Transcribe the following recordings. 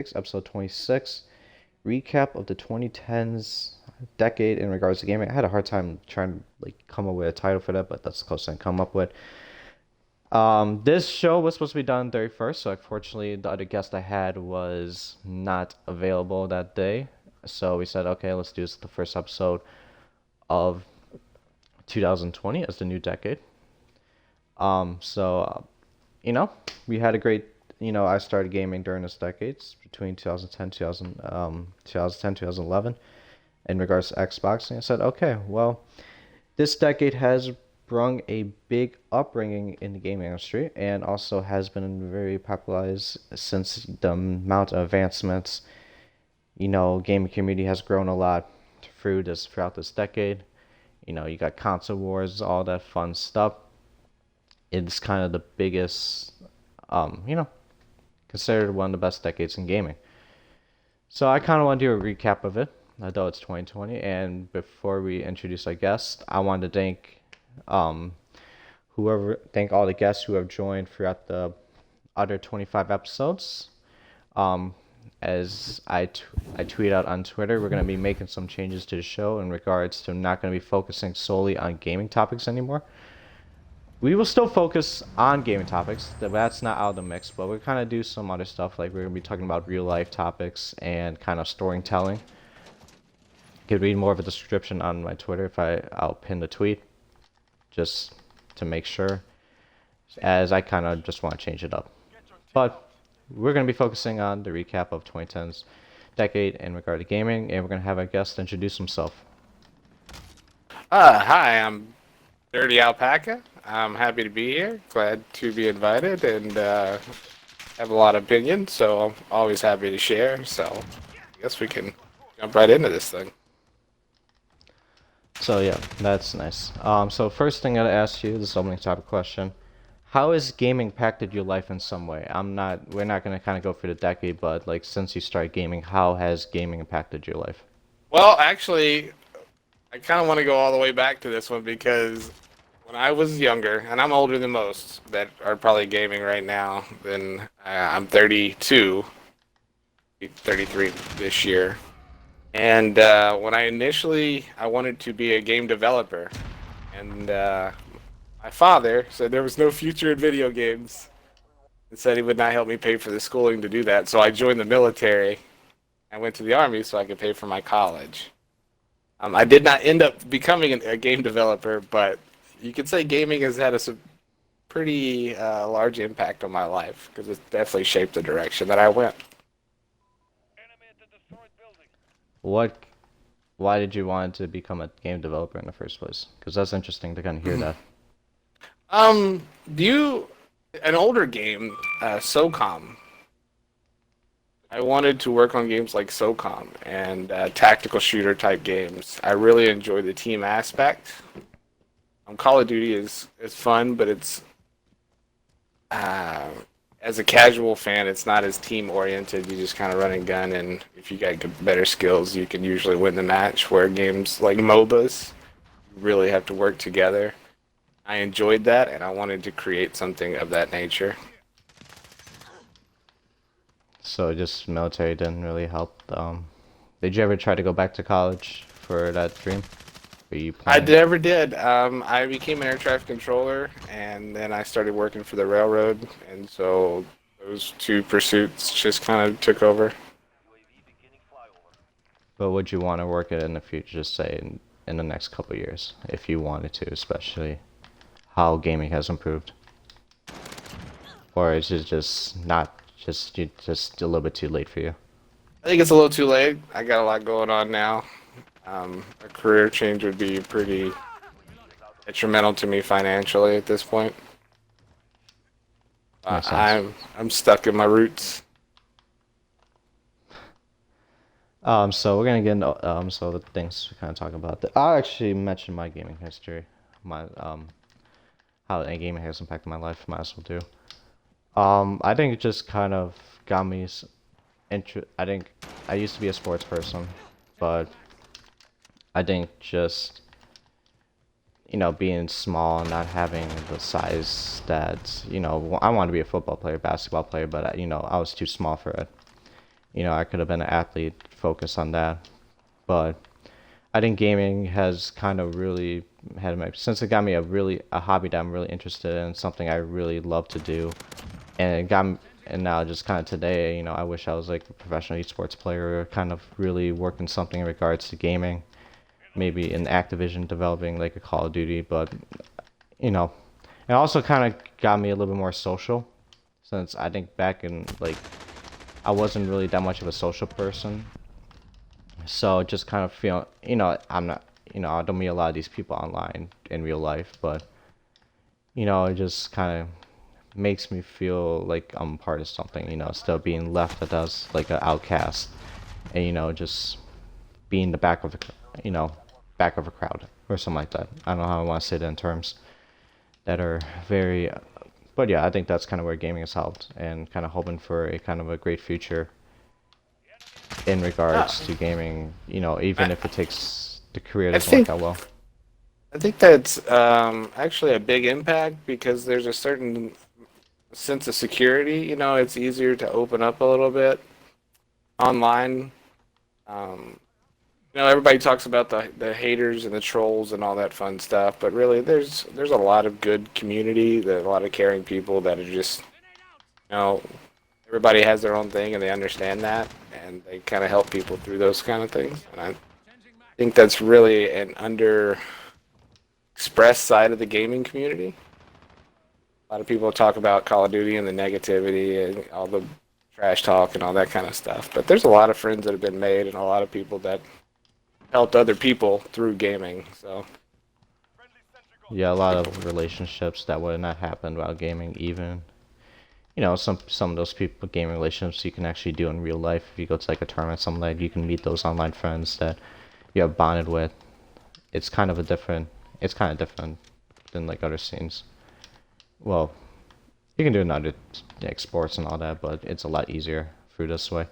Episode 26, recap of the 2010s decade in regards to gaming. I had a hard time trying to come up with a title for that, but that's the closest I can come up with. This show was supposed to be done 31st, so unfortunately the other guest I had was not available that day. So we said, okay, let's do this the first episode of 2020 as the new decade. So we had a great, I started gaming during this decades between 2010, 2011 in regards to Xbox. And I said, okay, well, this decade has brung a big upbringing in the gaming industry and also has been very popularized since the amount of advancements, gaming community has grown a lot throughout this decade. You got console wars, all that fun stuff. It's kind of the biggest, um, you know, considered one of the best decades in gaming. So I kind of want to do a recap of it, although it's 2020. And before we introduce our guest, I want to um, thank all the guests who have joined throughout the other 25 episodes. Um, as I tweet out on Twitter, we're going to be making some changes to the show in regards to not going to be focusing solely on gaming topics anymore. We will still focus on gaming topics. That's not out of the mix, but we're kind of do some other stuff. Like we're gonna be talking about real life topics and kind of storytelling. You could read more of a description on my Twitter if I'll pin the tweet, just to make sure. As I kind of just want to change it up, but we're gonna be focusing on the recap of 2010's decade in regard to gaming, and we're gonna have our guest introduce himself. Hi, I'm Dirty Alpaca. I'm happy to be here. Glad to be invited and have a lot of opinions, so I'm always happy to share. So I guess we can jump right into this thing. So yeah, that's nice. So first thing I gotta ask you, this is only type of question. How has gaming impacted your life in some way? We're not gonna kind of go for the decade, but like since you started gaming, how has gaming impacted your life? Well, actually, I kind of want to go all the way back to this one because when I was younger, and I'm older than most that are probably gaming right now, then I'm 32, 33 this year. And when I wanted to be a game developer, and my father said there was no future in video games, and said he would not help me pay for the schooling to do that. So I joined the military. I went to the army so I could pay for my college. I did not end up becoming a game developer, but you could say gaming has had a pretty large impact on my life because it's definitely shaped the direction that I went. What, why did you want to become a game developer in the first place? Because that's interesting to kind of hear that. Do you an older game, SOCOM? I wanted to work on games like SOCOM and tactical shooter type games. I really enjoy the team aspect. Call of Duty is fun, but it's uh, as a casual fan, it's not as team oriented. You just kind of run and gun, and if you got better skills, you can usually win the match. Where games like MOBAs, you really have to work together. I enjoyed that, and I wanted to create something of that nature. So just military didn't really help. Did you ever try to go back to college for that dream? Were you I planning? never did. I became an air traffic controller, and then I started working for the railroad, and so those two pursuits just kind of took over. But would you want to work it in the future, just say in the next couple of years, if you wanted to, especially how gaming has improved? Or is it just not just a little bit too late for you? I think it's a little too late. I got a lot going on now. A career change would be pretty detrimental to me financially at this point. Makes sense. I'm stuck in my roots. So we're gonna get into so the things we kind of talk about. I actually mentioned my gaming history, my how gaming has impacted my life. Might as well do. I think it just kind of got me I think I used to be a sports person, but I think just being small and not having the size that I wanted to be a football player, basketball player, but I was too small for it. I could have been an athlete, focused on that. But I think gaming has kind of really since it got me a hobby that I'm really interested in, something I really love to do, and and now just kind of today, I wish I was like a professional esports player, kind of really working something in regards to gaming, maybe in Activision developing like a Call of Duty, but you know, it also kind of got me a little bit more social, since I think back in like I wasn't really that much of a social person. So just kind of feel, I'm not, I don't meet a lot of these people online in real life, but it just kind of makes me feel like I'm part of something, still being left as like an outcast, and just being the back of the, you know, back of a crowd or something like that. I don't know how I want to say it in terms that are very, but yeah, I think that's kind of where gaming has helped, and kind of hoping for a kind of a great future in Yeah, regards to gaming, even I, if it takes the career I doesn't work think out well. I think that's actually a big impact because there's a certain sense of security. It's easier to open up a little bit online. Um, everybody talks about the haters and the trolls and all that fun stuff, but really, there's a lot of good community, there's a lot of caring people that are just, you know, everybody has their own thing and they understand that, and they kind of help people through those kind of things. And I think that's really an under expressed side of the gaming community. A lot of people talk about Call of Duty and the negativity and all the trash talk and all that kind of stuff, but there's a lot of friends that have been made and a lot of people that helped other people through gaming. So Yeah, a it's lot pretty cool. of relationships that would not happen while gaming, even some of those people gaming relationships you can actually do in real life. If you go to like a tournament, something like you can meet those online friends that you have bonded with. It's kind of a different. It's kind of different than like other scenes. Well, you can do it in other like sports and all that, but it's a lot easier through this way.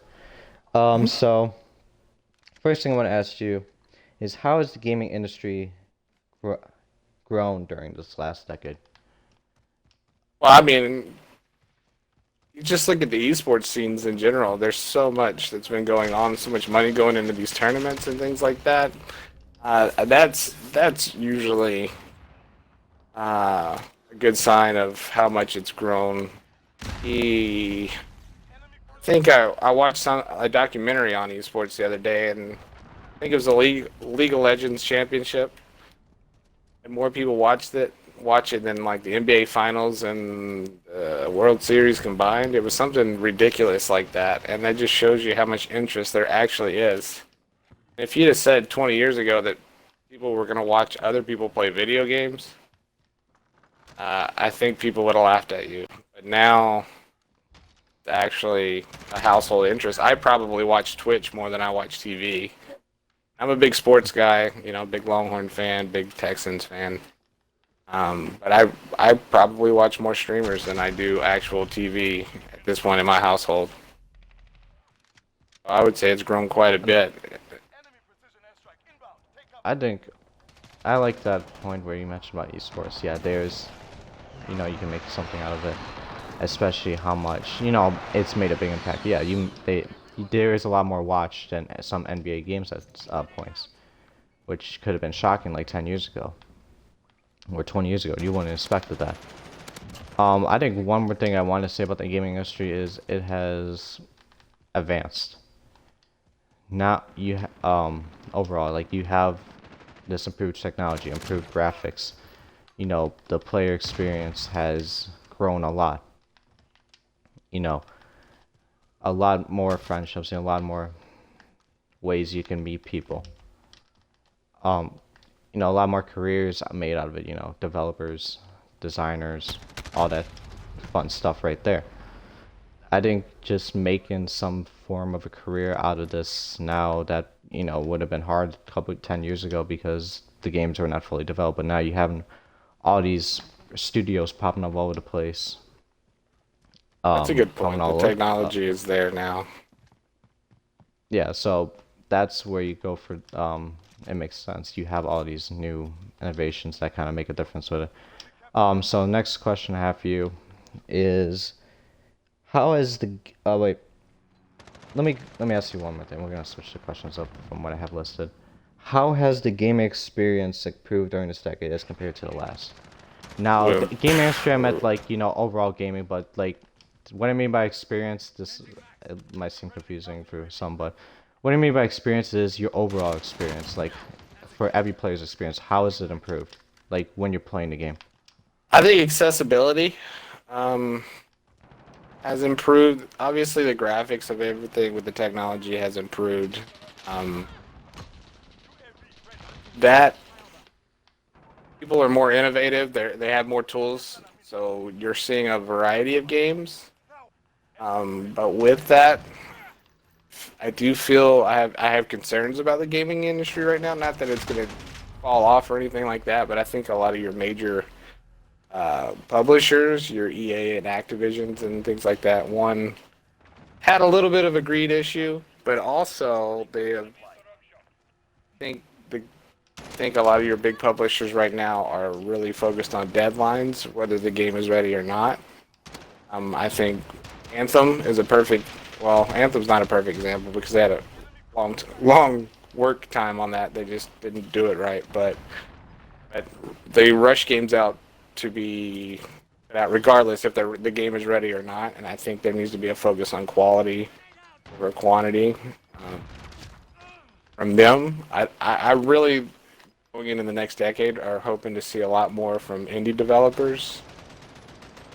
Mhm. So first thing I want to ask you is how has the gaming industry gr grown during this last decade? Well, I mean, you just look at the esports scenes in general. There's so much that's been going on, so much money going into these tournaments and things like that. That's usually a good sign of how much it's grown. E I think I watched a documentary on esports the other day, and I think it was a League of Legends championship, and more people watch it than like the NBA Finals and World Series combined. It was something ridiculous like that, and that just shows you how much interest there actually is. If you'd have said 20 years ago that people were going to watch other people play video games, I think people would have laughed at you. But now, it's actually a household interest. I probably watch Twitch more than I watch TV. I'm a big sports guy, big Longhorn fan, big Texans fan. But I probably watch more streamers than I do actual TV at this point in my household. I would say it's grown quite a bit. I think I like that point where you mentioned about esports. Yeah, you can make something out of it, especially how much, it's made a big impact. Yeah, there is a lot more watched than some NBA games at points, which could have been shocking like 10 years ago or 20 years ago. You wouldn't have expected that. I think one more thing I want to say about the gaming industry is it has advanced. Now overall, like, you have this improved technology, improved graphics. The player experience has grown a lot. You know, a lot more friendships and a lot more ways you can meet people. Um, a lot more careers made out of it. Developers, designers, all that fun stuff right there. I think just making some form of a career out of this now that, would have been hard a couple 10 years ago because the games were not fully developed, but now you have all these studios popping up all over the place, That's a good coming point. The all over. technology is there now. Yeah, so that's where you go for, it makes sense. You have all these new innovations that kind of make a difference with it. So next question I have for you is how is the, wait, let me ask you one more thing. We're gonna switch the questions up from what I have listed. How has the gaming experience improved during this decade as compared to the last? Now, Well, gaming industry, I meant like overall gaming, but like what I mean by experience, this it might seem confusing for some, but what I mean by experience is your overall experience, like for every player's experience. How is it improved? Like when you're playing the game. I think accessibility um, has improved. Obviously, the graphics of everything with the technology has improved. Um, that people are more innovative. They have more tools, so you're seeing a variety of games. But with that, I do feel I have concerns about the gaming industry right now. Not that it's going to fall off or anything like that, but I think a lot of your major publishers, your EA and Activisions and things like that, one had a little bit of a greed issue, but also they have, think the think a lot of your big publishers right now are really focused on deadlines, whether the game is ready or not. I think Anthem is a perfect. Well, Anthem's not a perfect example because they had a long work time on that. They just didn't do it right. But they rush games out to be that regardless if the game is ready or not. And I think there needs to be a focus on quality over quantity from them. I really going into the next decade are hoping to see a lot more from indie developers.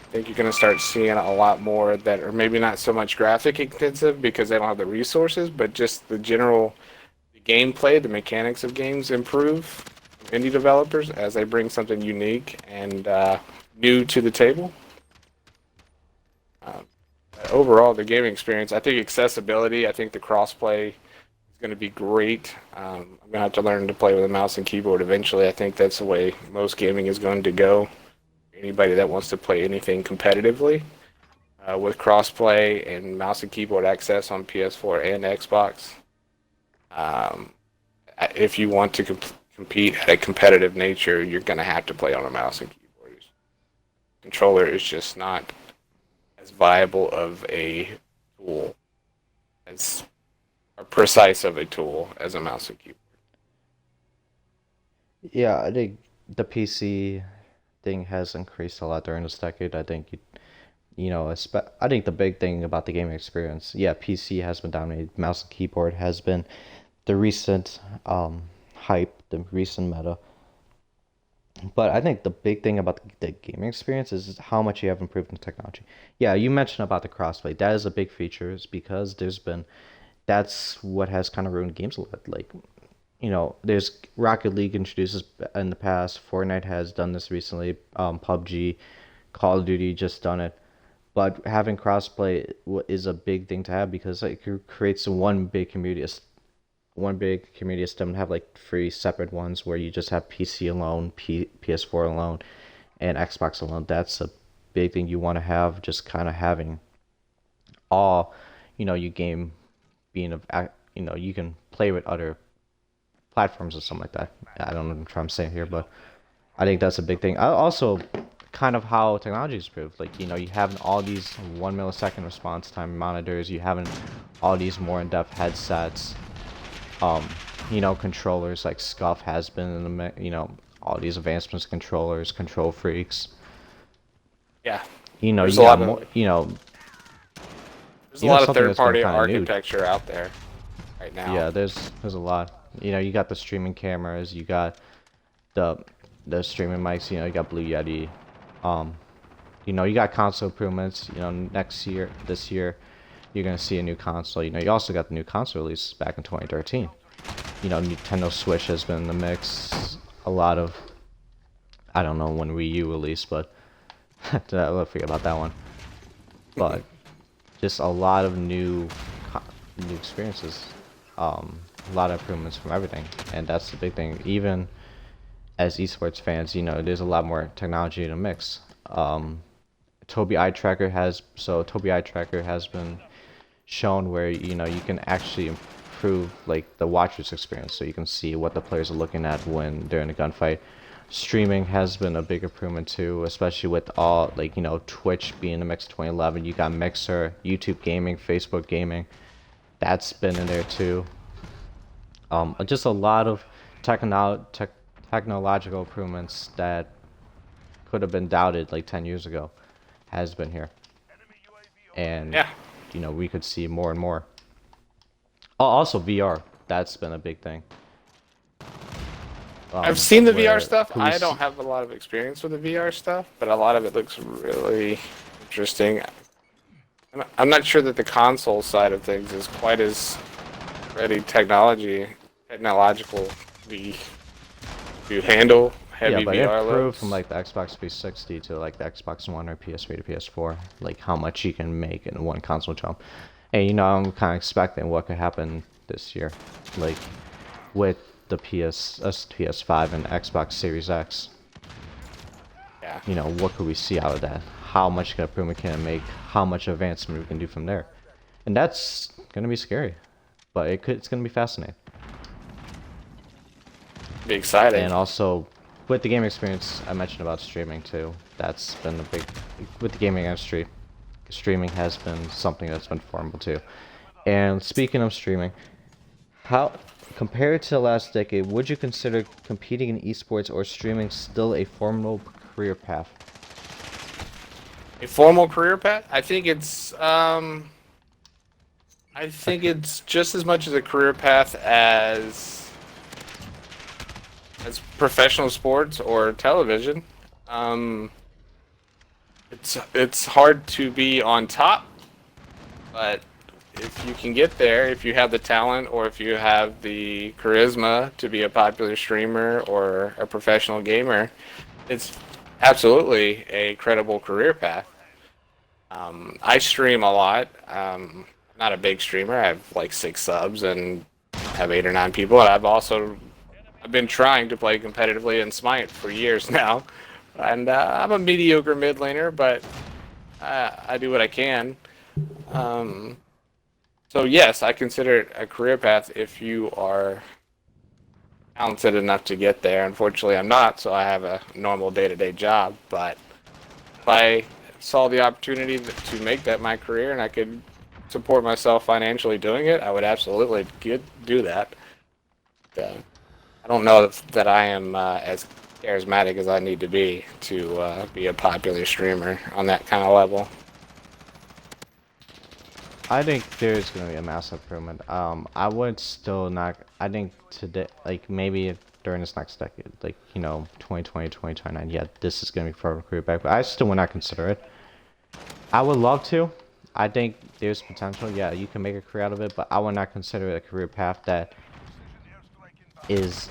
I think you're going to start seeing a lot more that are maybe not so much graphic intensive because they don't have the resources, but just the general gameplay, the mechanics of games improve from indie developers as they bring something unique and new to the table. Um, Overall, the gaming experience, I think accessibility, I think the crossplay is going to be great. I'm going to have to learn to play with a mouse and keyboard eventually. I think that's the way most gaming is going to go. Anybody that wants to play anything competitively with crossplay and mouse and keyboard access on PS4 and Xbox. Um, if you want to compete at a competitive nature, you're going to have to play on a mouse and keyboard. Controller is just not as viable of a tool, as precise of a tool as a mouse and keyboard. Yeah, I think the PC thing has increased a lot during this decade. I think I think the big thing about the gaming experience, yeah, PC has been dominated. Mouse and keyboard has been the recent hype, the recent meta. But I think the big thing about the gaming experience is how much you have improved in technology. Yeah, you mentioned about the crossplay. That is a big feature, is because that's what has kind of ruined games a lot. Like, there's Rocket League introduces in the past. Fortnite has done this recently. PUBG, Call of Duty just done it. But having crossplay is a big thing to have because it creates one big community system and have like three separate ones where you just have PC alone, PS4 alone, and Xbox alone. That's a big thing you want to have. Just kind of having all, you game being you can play with other platforms or something like that. I don't know what I'm trying to say here, but I think that's a big thing. I also kind of how technology is improved. Like, you having all these 1 millisecond response time monitors, you having all these more in-depth headsets, controllers like Scuff has been in all these advancements, controllers, control freaks. Yeah, You there's a got lot more, of there's a lot of something that's been third-party kind of new. architecture out there right now. Yeah, there's a lot. You got the streaming cameras, you got the streaming mics, you got Blue Yeti. You got console improvements. This year, you're gonna see a new console. You also got the new console release back in 2013. Nintendo Switch has been in the mix. A lot of, I don't know when Wii U released, but I'll forget about that one. But just a lot of new experiences. A lot of improvements from everything, and that's the big thing. Even as esports fans, there's a lot more technology in the mix. Tobii Eye Tracker has been shown where you can actually improve like the watcher's experience, so you can see what the players are looking at when they're in a gunfight. Streaming has been a big improvement too, especially with all Twitch being in the mix 2011. You got Mixer, YouTube Gaming, Facebook Gaming. That's been in there too. Just a lot of technological improvements that could have been doubted like 10 years ago has been here. And, Yeah, we could see more and more. Oh, also VR. That's been a big thing. I've seen the VR Where stuff. could we I don't see? have a lot of experience with the VR stuff, but a lot of it looks really interesting. I'm not sure that the console side of things is quite as ready technological to handle Yeah, heavy but it VR proved from loads. like the Xbox 360 to like the Xbox One or PS3 to PS4, like how much you can make in one console jump. And I'm kind of expecting what could happen this year, like with the PS5 and Xbox Series X. Yeah, What could we see out of that? How much improvement can it make? How much advancement we can do from there? And that's gonna be scary, but it's gonna be fascinating. be exciting. And also, with the gaming experience, I mentioned about streaming too. That's been a big with the gaming industry. Streaming has been something that's been formidable too. And speaking of streaming, how compared to the last decade, would you consider competing in esports or streaming still a formidable career path? A formal career path? I A think it's just as much as a career path as professional sports or television. Um, it's hard to be on top, but if you can get there, if you have the talent or if you have the charisma to be a popular streamer or a professional gamer, it's absolutely a credible career path. I stream a lot. Not a big streamer. I have like 6 subs and have 8 or 9 people. And I've been trying to play competitively in Smite for years now, and I'm a mediocre mid laner, but I do what I can. Um, so yes, I consider it a career path if you are talented enough to get there. Unfortunately, I'm not, so I have a normal day-to-day job. But if I saw the opportunity to make that my career and I could support myself financially doing it, I would absolutely do that. Uh, I don't know that I am as charismatic as I need to be a popular streamer on that kind of level. I think there's gonna be a massive improvement. I would still not. I think today, like maybe during this next decade, like 2020, 2029. Yeah, this is gonna be for a career back, but I still would not consider it. I would love to. I think there's potential. Yeah, you can make a career out of it, but I would not consider it a career path that is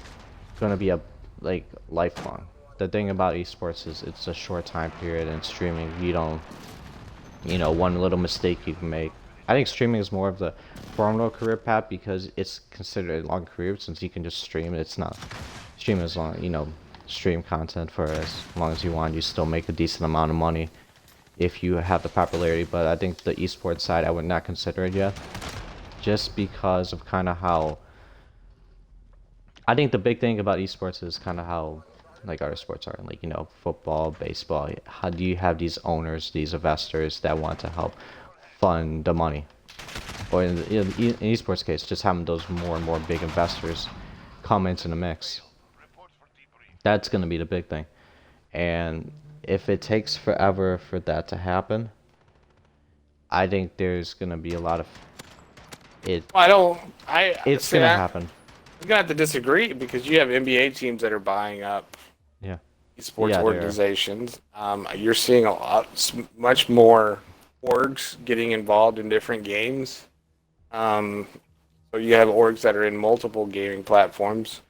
gonna be a like lifelong. The thing about esports is it's a short time period, and streaming you don't one little mistake you can make. I think streaming is more of the formal career path because it's considered a long career since you can just stream. It's not stream as long, stream content for as long as you want. You still make a decent amount of money if you have the popularity. But I think the esports side, I would not consider it yet, just because of kind of how. I think the big thing about esports is kind of how like other sports are, like football, baseball. How do you have these owners, these investors that want to help fund the money? Or in esports case, just having those more and more big investors come into the mix. That's going to be the big thing. And if it takes forever for that to happen, I think there's going to be a lot of it. I don't. I It's see. going to happen. I'm gonna have to disagree because you have NBA teams that are buying up Yeah. esports Yeah, they're. organizations. You're seeing much more orgs getting involved in different games. Um, so you have orgs that are in multiple gaming platforms.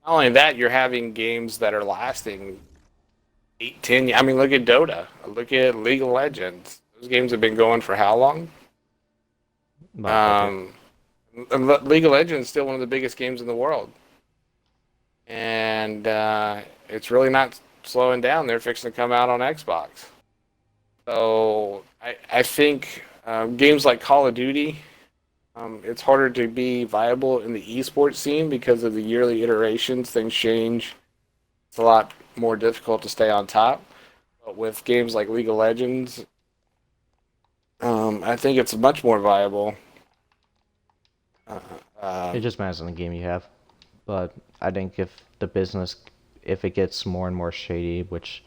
Not only that, you're having games that are lasting 8, 10. I mean, look at Dota. Look at League of Legends. Those games have been going for how long? About a decade. Um, and League of Legends is still one of the biggest games in the world, and it's really not slowing down. They're fixing to come out on Xbox. So I think games like Call of Duty, it's harder to be viable in the esports scene because of the yearly iterations. Things change. It's a lot more difficult to stay on top. But with games like League of Legends, I think it's much more viable. Uh, It um, just matters on the game you have. But I think if the business, if it gets more and more shady, which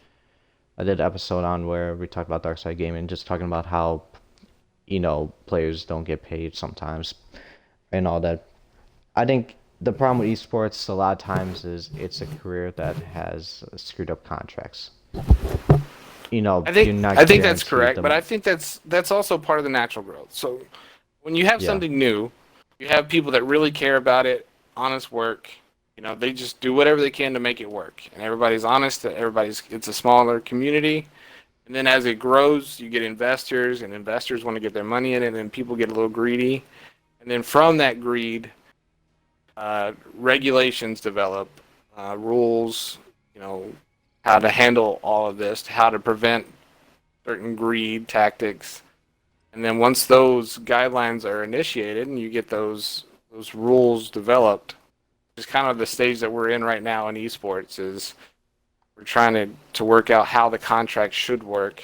I did an episode on where we talked about Dark Side Gaming, just talking about how, players don't get paid sometimes and all that. I think the problem with esports a lot of times is it's a career that has screwed up contracts. You're I not think that's guaranteed correct, but them. I think that's also part of the natural growth. So when you have Yeah, something new, you have people that really care about it, honest work. They just do whatever they can to make it work, and everybody's honest. It's a smaller community, and then as it grows, you get investors, and investors want to get their money in it, and people get a little greedy, and then from that greed, regulations develop, rules, you know, how to handle all of this, how to prevent certain greed tactics. And then once those guidelines are initiated and you get those rules developed, it's kind of the stage that we're in right now in esports is we're trying to work out how the contract should work,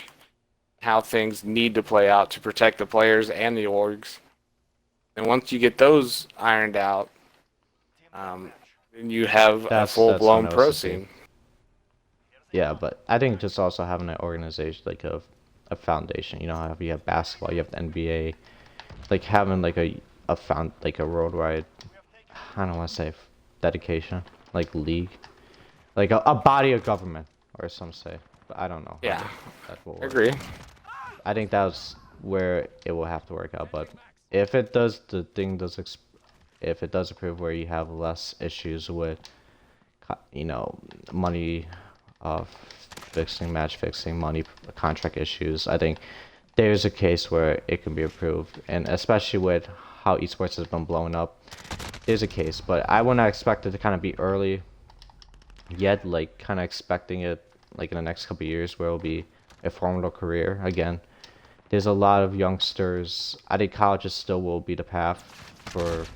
how things need to play out to protect the players and the orgs. And once you get those ironed out, then you have a full that's what blown I was pro to see. scene. Yeah, but I think just also having an organization like a foundation. How you have basketball, you have the NBA, like having like a found like a worldwide. I don't want to say dedication, like league, like a body of government, or some say, but I don't know how Yeah, that will I work. agree. I think that's where it will have to work out. But if it does, if it does approve where you have less issues with, you know, money, uh, fixing, match fixing, money, contract issues, I think there's a case where it can be approved, and especially with how esports has been blowing up, there's a case. But I wouldn't expect it to kind of be early yet, like kind of expecting it like in the next couple of years where it'll be a formidable career again. There's a lot of youngsters. I think colleges still will be the path for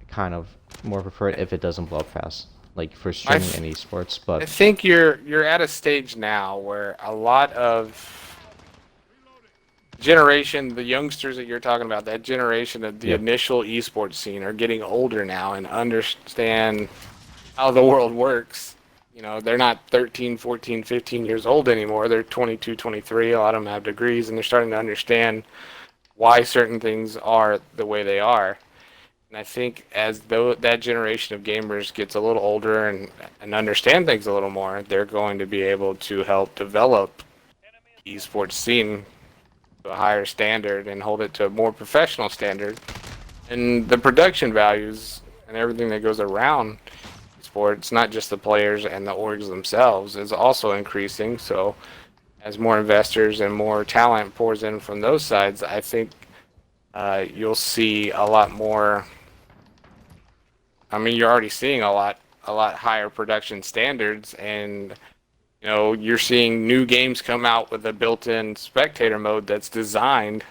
kind of more preferred if it doesn't blow up fast, like for I streaming and esports. I But think you're at a stage now where a lot of generation, the youngsters that you're talking about, that generation of the yeah, initial esports scene are getting older now and understand how the world works. They're not 13, 14, 15 years old anymore. They're 22, 23. A lot of them have degrees and they're starting to understand why certain things are the way they are. And I think as though that generation of gamers gets a little older and understand things a little more, they're going to be able to help develop esports scene to a higher standard and hold it to a more professional standard. And the production values and everything that goes around sports, not just the players and the orgs themselves, is also increasing. So as more investors and more talent pours in from those sides, I think you'll see a lot more. I mean, you're already seeing a lot higher production standards, and you're seeing new games come out with a built-in spectator mode that's designed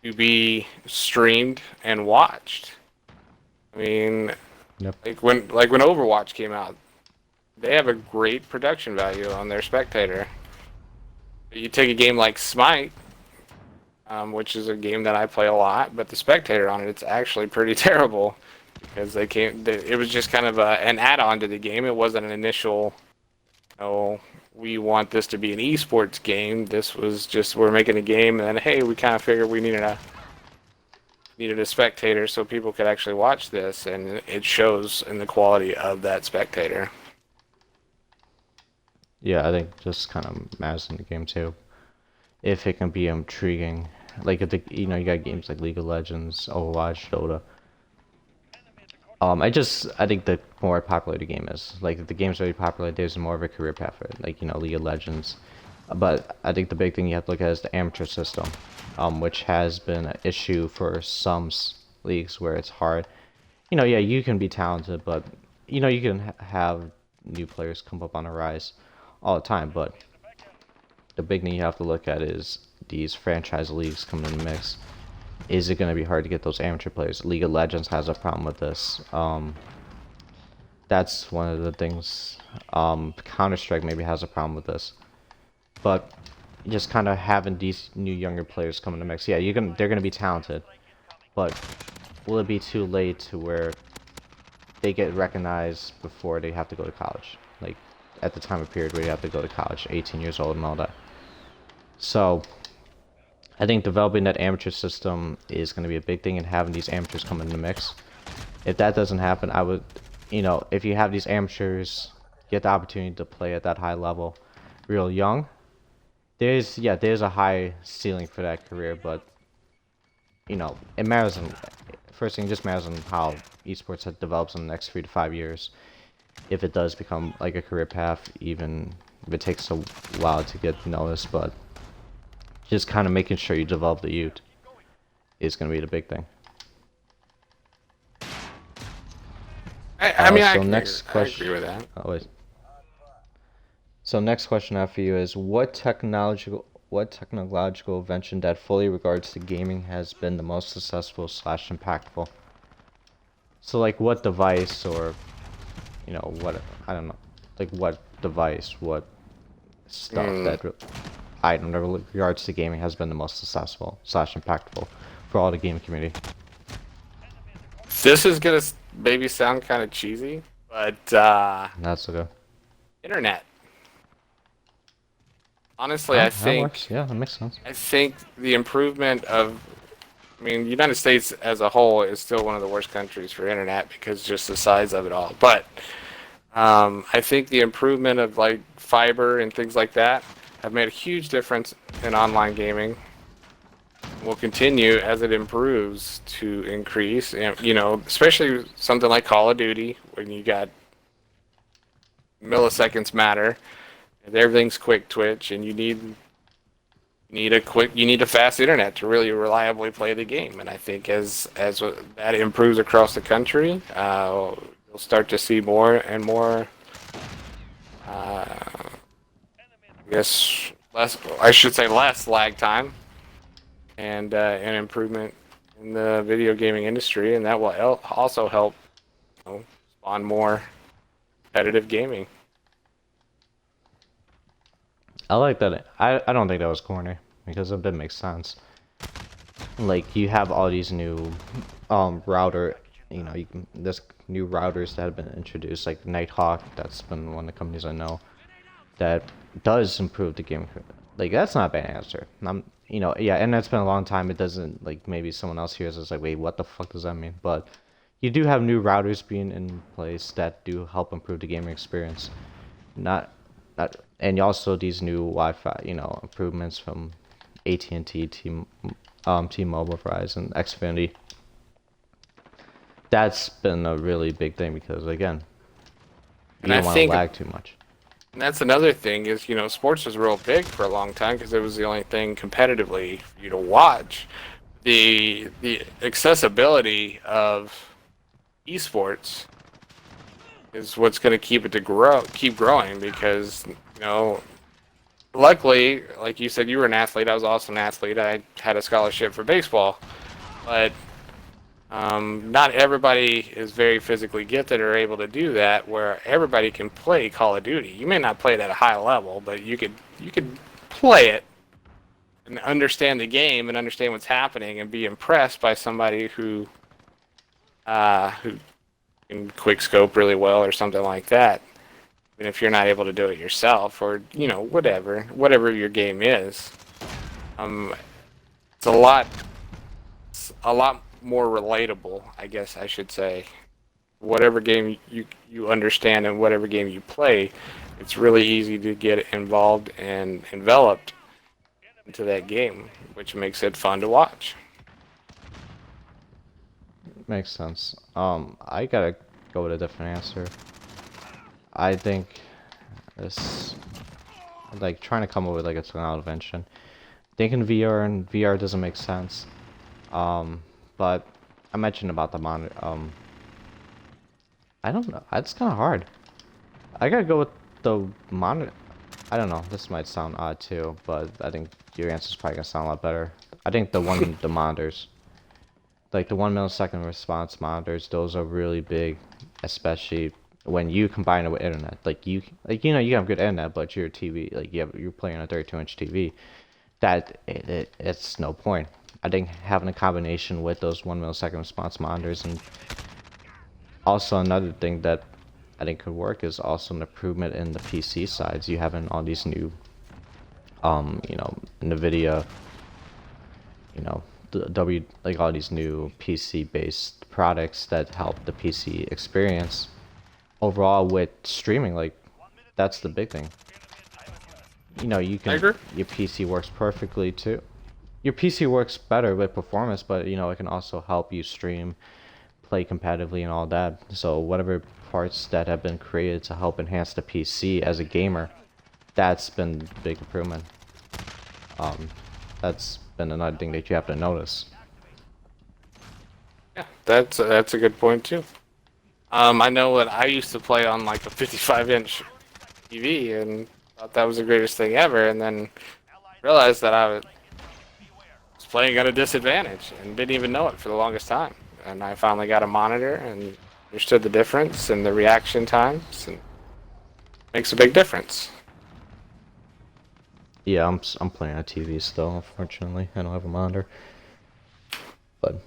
to be streamed and watched. I mean, yep, like when Overwatch came out, they have a great production value on their spectator. You take a game like Smite, which is a game that I play a lot, but the spectator on it's actually pretty terrible because it was just kind of an add-on to the game. It wasn't an initial, oh, we want this to be an esports game. This was just we're making a game, and then hey, we kind of figured we needed a spectator so people could actually watch this, and it shows in the quality of that spectator. yeah, I think just kind of matters in the game too. If it can be intriguing, like if you got games like League of Legends, Overwatch, Dota. I think the more popular the game is, like if the game's very popular, there's more of a career path for it, like League of Legends. But I think the big thing you have to look at is the amateur system, which has been an issue for some leagues where it's hard. Yeah, you can be talented, but you can have new players come up on a rise all the time. But the big thing you have to look at is these franchise leagues coming in the mix. Is it going to be hard to get those amateur players? League of Legends has a problem with this. That's one of the things. Counter Strike maybe has a problem with this, but just kind of having these new younger players come in the mix. Yeah, they're gonna be talented, but will it be too late to where they get recognized before they have to go to college? Like, at the time of period where you have to go to college, 18 years old and all that. So, I think developing that amateur system is going to be a big thing, and having these amateurs come in the mix. If that doesn't happen, I would, if you have these amateurs get the opportunity to play at that high level real young, there's a high ceiling for that career, but it matters on, first thing, it just matters on how esports develops in the next 3 to 5 years. If it does become like a career path, even if it takes a while to get noticed, but just kind of making sure you develop the youth is going to be the big thing. I mean, So next question. I agree with that. Oh, wait. So next question I have for you is what technological invention that fully regards to gaming has been the most successful / impactful? So like what device, or what, I don't know, like what device, what stuff that item that regards to gaming has been the most successful / impactful for all the game community? This is gonna maybe sound kind of cheesy, but That's okay. internet. Honestly, Oh, that works. Yeah, that makes sense. I think the improvement of, I mean, the United States as a whole is still one of the worst countries for internet because just the size of it all. But I think the improvement of like fiber and things like that have made a huge difference in online gaming. Will continue as it improves to increase, and especially something like Call of Duty when you got milliseconds matter, and everything's quick twitch, and you need a fast internet to really reliably play the game. And I think as that improves across the country, you'll start to see more and more. I guess less. I should say less lag time, and an improvement in the video gaming industry, and that will also help spawn more competitive gaming. I like that. I don't think that was corny because it did make sense. Like you have all these new router, there's new routers that have been introduced, like Nighthawk. That's been one of the companies I know that does improve the game. Like that's not a bad answer. Yeah, and that's been a long time. It doesn't, like, maybe someone else hears it's like, wait, what the fuck does that mean? But you do have new routers being in place that do help improve the gaming experience. And also these new Wi-Fi, improvements from AT&T, T-Mobile, Verizon, Xfinity. That's been a really big thing because again, you And I don't want to think lag too much. and that's another thing is, sports was real big for a long time because it was the only thing competitively for you to watch. The accessibility of esports is what's going to keep it to keep growing because, luckily, like you said, you were an athlete. I was also an athlete. I had a scholarship for baseball, but not everybody is very physically gifted or able to do that. Where everybody can play Call of Duty. You may not play it at a high level, but you could play it and understand the game and understand what's happening and be impressed by somebody who can quick scope really well or something like that. And if you're not able to do it yourself, or whatever your game is, it's a lot more relatable, I guess I should say. Whatever game you understand and whatever game you play, it's really easy to get involved and enveloped into that game, which makes it fun to watch. Makes sense. I gotta go with a different answer. I think this, like, trying to come up with like a technological invention. Thinking VR doesn't make sense. But I mentioned about the monitor. I don't know. It's kind of hard. I gotta go with the monitor. I don't know. This might sound odd too, but I think your answer's probably gonna sound a lot better. I think the monitors, like the 1 millisecond response monitors, those are really big, especially when you combine it with internet. You have good internet, but your TV, like you're playing on a 32-inch TV. It's no point. I think having a combination with those 1 millisecond response monitors, and also another thing that I think could work is also an improvement in the PC sides. You having all these new, NVIDIA, you know, like all these new PC-based products that help the PC experience overall with streaming. Like, that's the big thing. You can, Tiger? your PC works perfectly too. Your PC works better with performance, but it can also help you stream, play competitively, and all that. So whatever parts that have been created to help enhance the PC as a gamer, that's been a big improvement. That's been another thing that you have to notice. Yeah, that's a good point too. I know that I used to play on like a 55-inch TV and thought that was the greatest thing ever, and then realized that I was playing at a disadvantage and didn't even know it for the longest time. And I finally got a monitor and understood the difference and the reaction times, and it makes a big difference. Yeah, I'm playing on TV still. Unfortunately, I don't have a monitor. But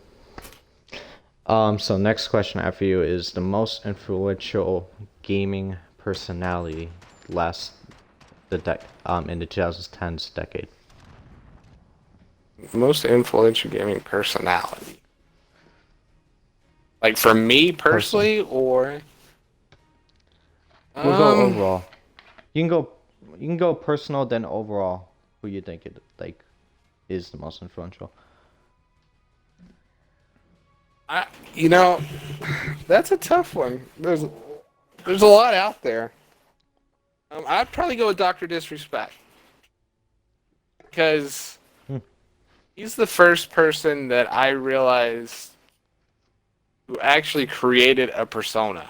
so next question I have for you is the most influential gaming personality last in the 2010s decade. Most influential gaming personality. Like for me Person. personally, or We'll go um, overall. You can go you can go personal then overall. Who you think it like is the most influential? I you know that's a tough one. There's a lot out there. I'd probably go with Doctor Disrespect because Hmm. he's the first person that I realized who actually created a persona,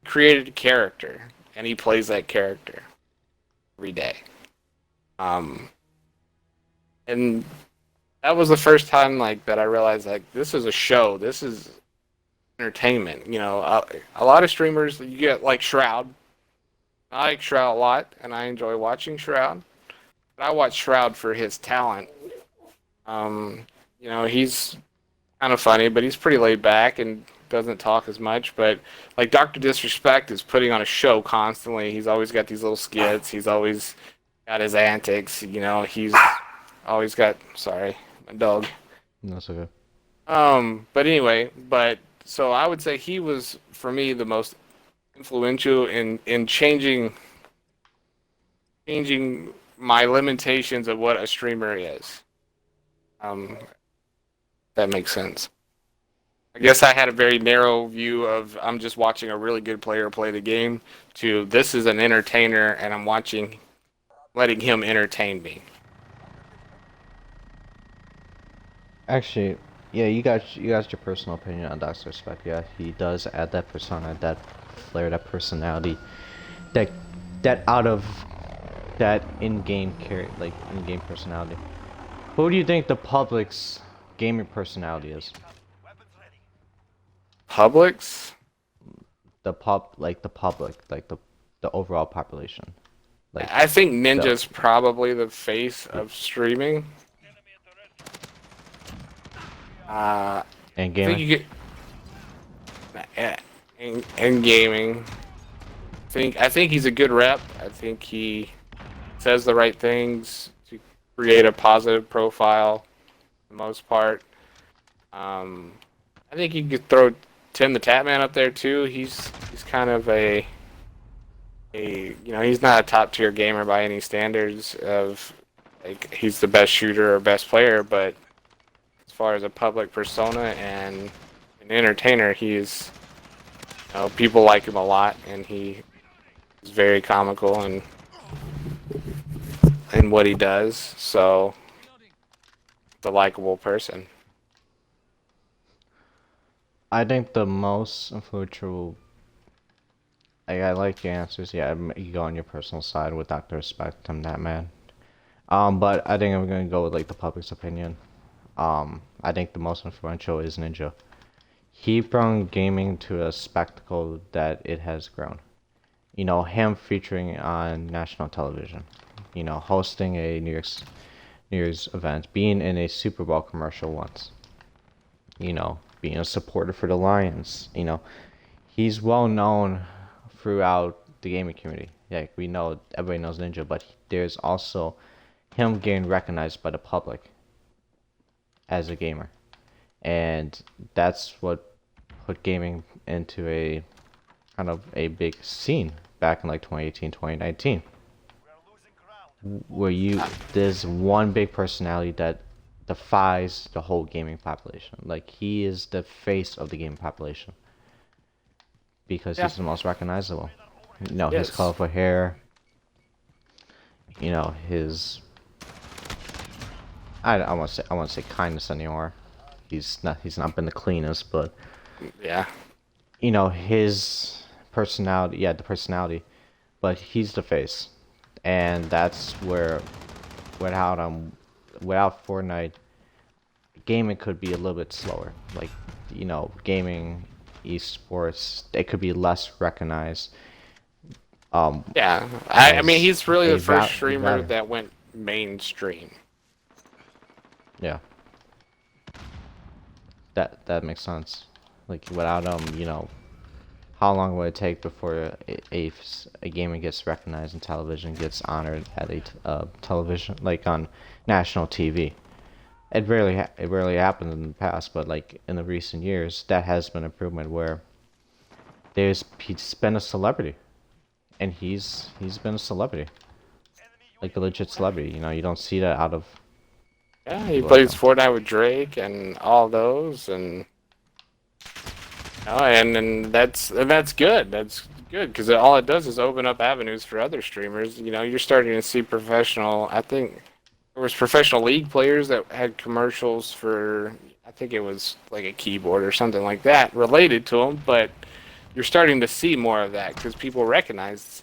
created a character, and he plays that character every day. Um, and that was the first time like that I realized like this is a show. This is entertainment. A lot of streamers you get like Shroud. I like Shroud a lot, and I enjoy watching Shroud. But I watch Shroud for his talent. He's kind of funny, but he's pretty laid back and doesn't talk as much. But like Doctor Disrespect is putting on a show constantly. He's always got these little skits. He's always got his antics. He's always got. Sorry, my dog. That's okay. But anyway, so I would say he was for me the most influential in changing my limitations of what a streamer is. That makes sense. I guess I had a very narrow view of I'm just watching a really good player play the game to this is an entertainer and I'm letting him entertain me. Actually, yeah, you got your personal opinion on Doctor Respect. Yeah, he does add that persona, that flair, that personality, that that out of that in-game in-game personality. Who do you think the public's gaming personality is? Publix? The public, like the overall population, like I think the Ninja's probably the face of streaming. I and think gaming. you get in gaming. I think he's a good rep. I think he says the right things to create a positive profile for the most part. Um, I think you could throw Tim the Tatman up there too. He's kind of he's not a top tier gamer by any standards of like he's the best shooter or best player, but as far as a public persona and an entertainer, people like him a lot, and he is very comical in what he does. So, the likable person. I think the most influential. I like your answers. Yeah, you go on your personal side with Doctor Respect. I'm that man. But I think I'm gonna go with like the public's opinion. I think the most influential is Ninja. He brought gaming to a spectacle that it has grown. Him featuring on national television. Hosting a New Year's event, being in a Super Bowl commercial once, being a supporter for the Lions, he's well known throughout the gaming community. Like we know, everybody knows Ninja, but there's also him getting recognized by the public as a gamer, and that's what put gaming into a kind of a big scene back in like 2018, 2019, where there's one big personality that defies the whole gaming population. Like he is the face of the gaming population because Yeah. he's the most recognizable. His Yes. colorful hair, his I want to say kindness anymore. He's not been the cleanest, but Yeah. his personality, yeah, the personality, but he's the face, and that's where without Fortnite, gaming could be a little bit slower. Like, gaming, esports, it could be less recognized. Yeah. I mean, As he's really a the first a streamer value. that went mainstream. Yeah, that makes sense. Like without how long would it take before a gamer gets recognized in television, gets honored at a television, like on national TV? It rarely happened in the past, but like in the recent years, that has been improvement where he's been a celebrity, and he's been a celebrity, like a legit celebrity. You don't see that out of Yeah, he people like plays him. Fortnite with Drake and all those, and and that's good. That's good because all it does is open up avenues for other streamers. You're starting to see professional. I think there was professional league players that had commercials for. I think it was like a keyboard or something like that related to them, but you're starting to see more of that because people recognize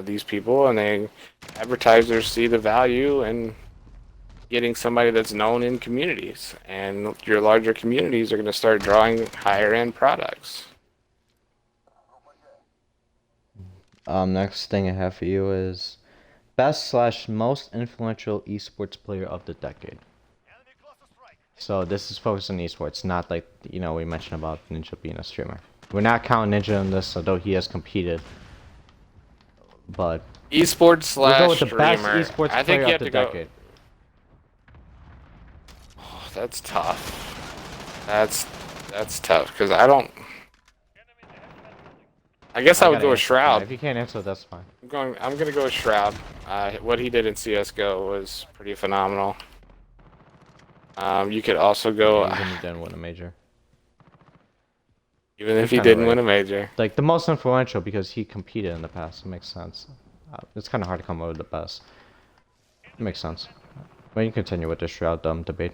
these people and advertisers see the value and getting somebody that's known in communities, and your larger communities are going to start drawing higher end products. Next thing I have for you is best slash most influential esports player of the decade. So this is focused on esports, not like we mentioned about Ninja being a streamer. We're not counting Ninja in this, although he has competed. But Esports we'll go slash with the best streamer. esports I think player you of have the to go. decade. Oh, that's tough. That's tough because I don't. I guess I I would gotta go with answer. Yeah, Shroud. if you can't answer, that's fine. I'm gonna go with Shroud. What he did in CS:GO was pretty phenomenal. You could also go, Yeah, even he didn't win a major. even You're if he kind of didn't right. win a major. Like the most influential because he competed in the past. It makes sense. It's kind of hard to come up with the best. It makes sense. But you can continue with the Shroud debate.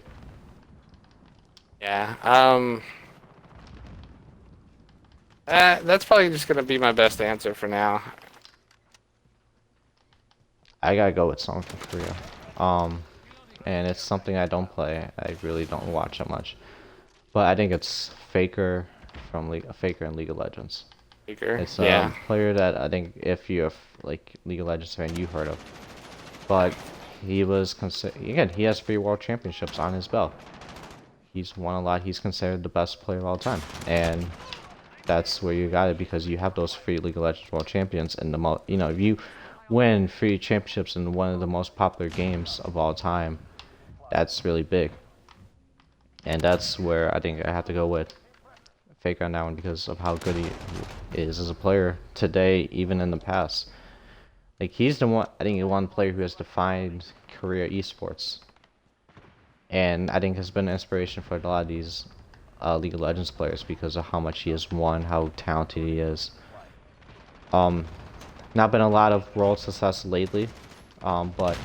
Yeah. That's probably just gonna be my best answer for now. I gotta go with someone from Korea. And it's something I don't play. I really don't watch that much. But I think it's Faker in League of Legends. Faker. It's a Yeah. player that I think if you're like League of Legends fan, you heard of. But he was again, he has 3 world championships on his belt. He's won a lot. He's considered the best player of all time, and that's where you got it because you have those 3 League of Legends world champions and if you win 3 championships in one of the most popular games of all time, that's really big. And that's where I think I have to go with Faker on that one because of how good he is as a player today, even in the past. Like he's the one. I think he's one player who has defined career esports, and I think has been an inspiration for a lot of these League of Legends players because of how much he has won, how talented he is. Not been a lot of world success lately, but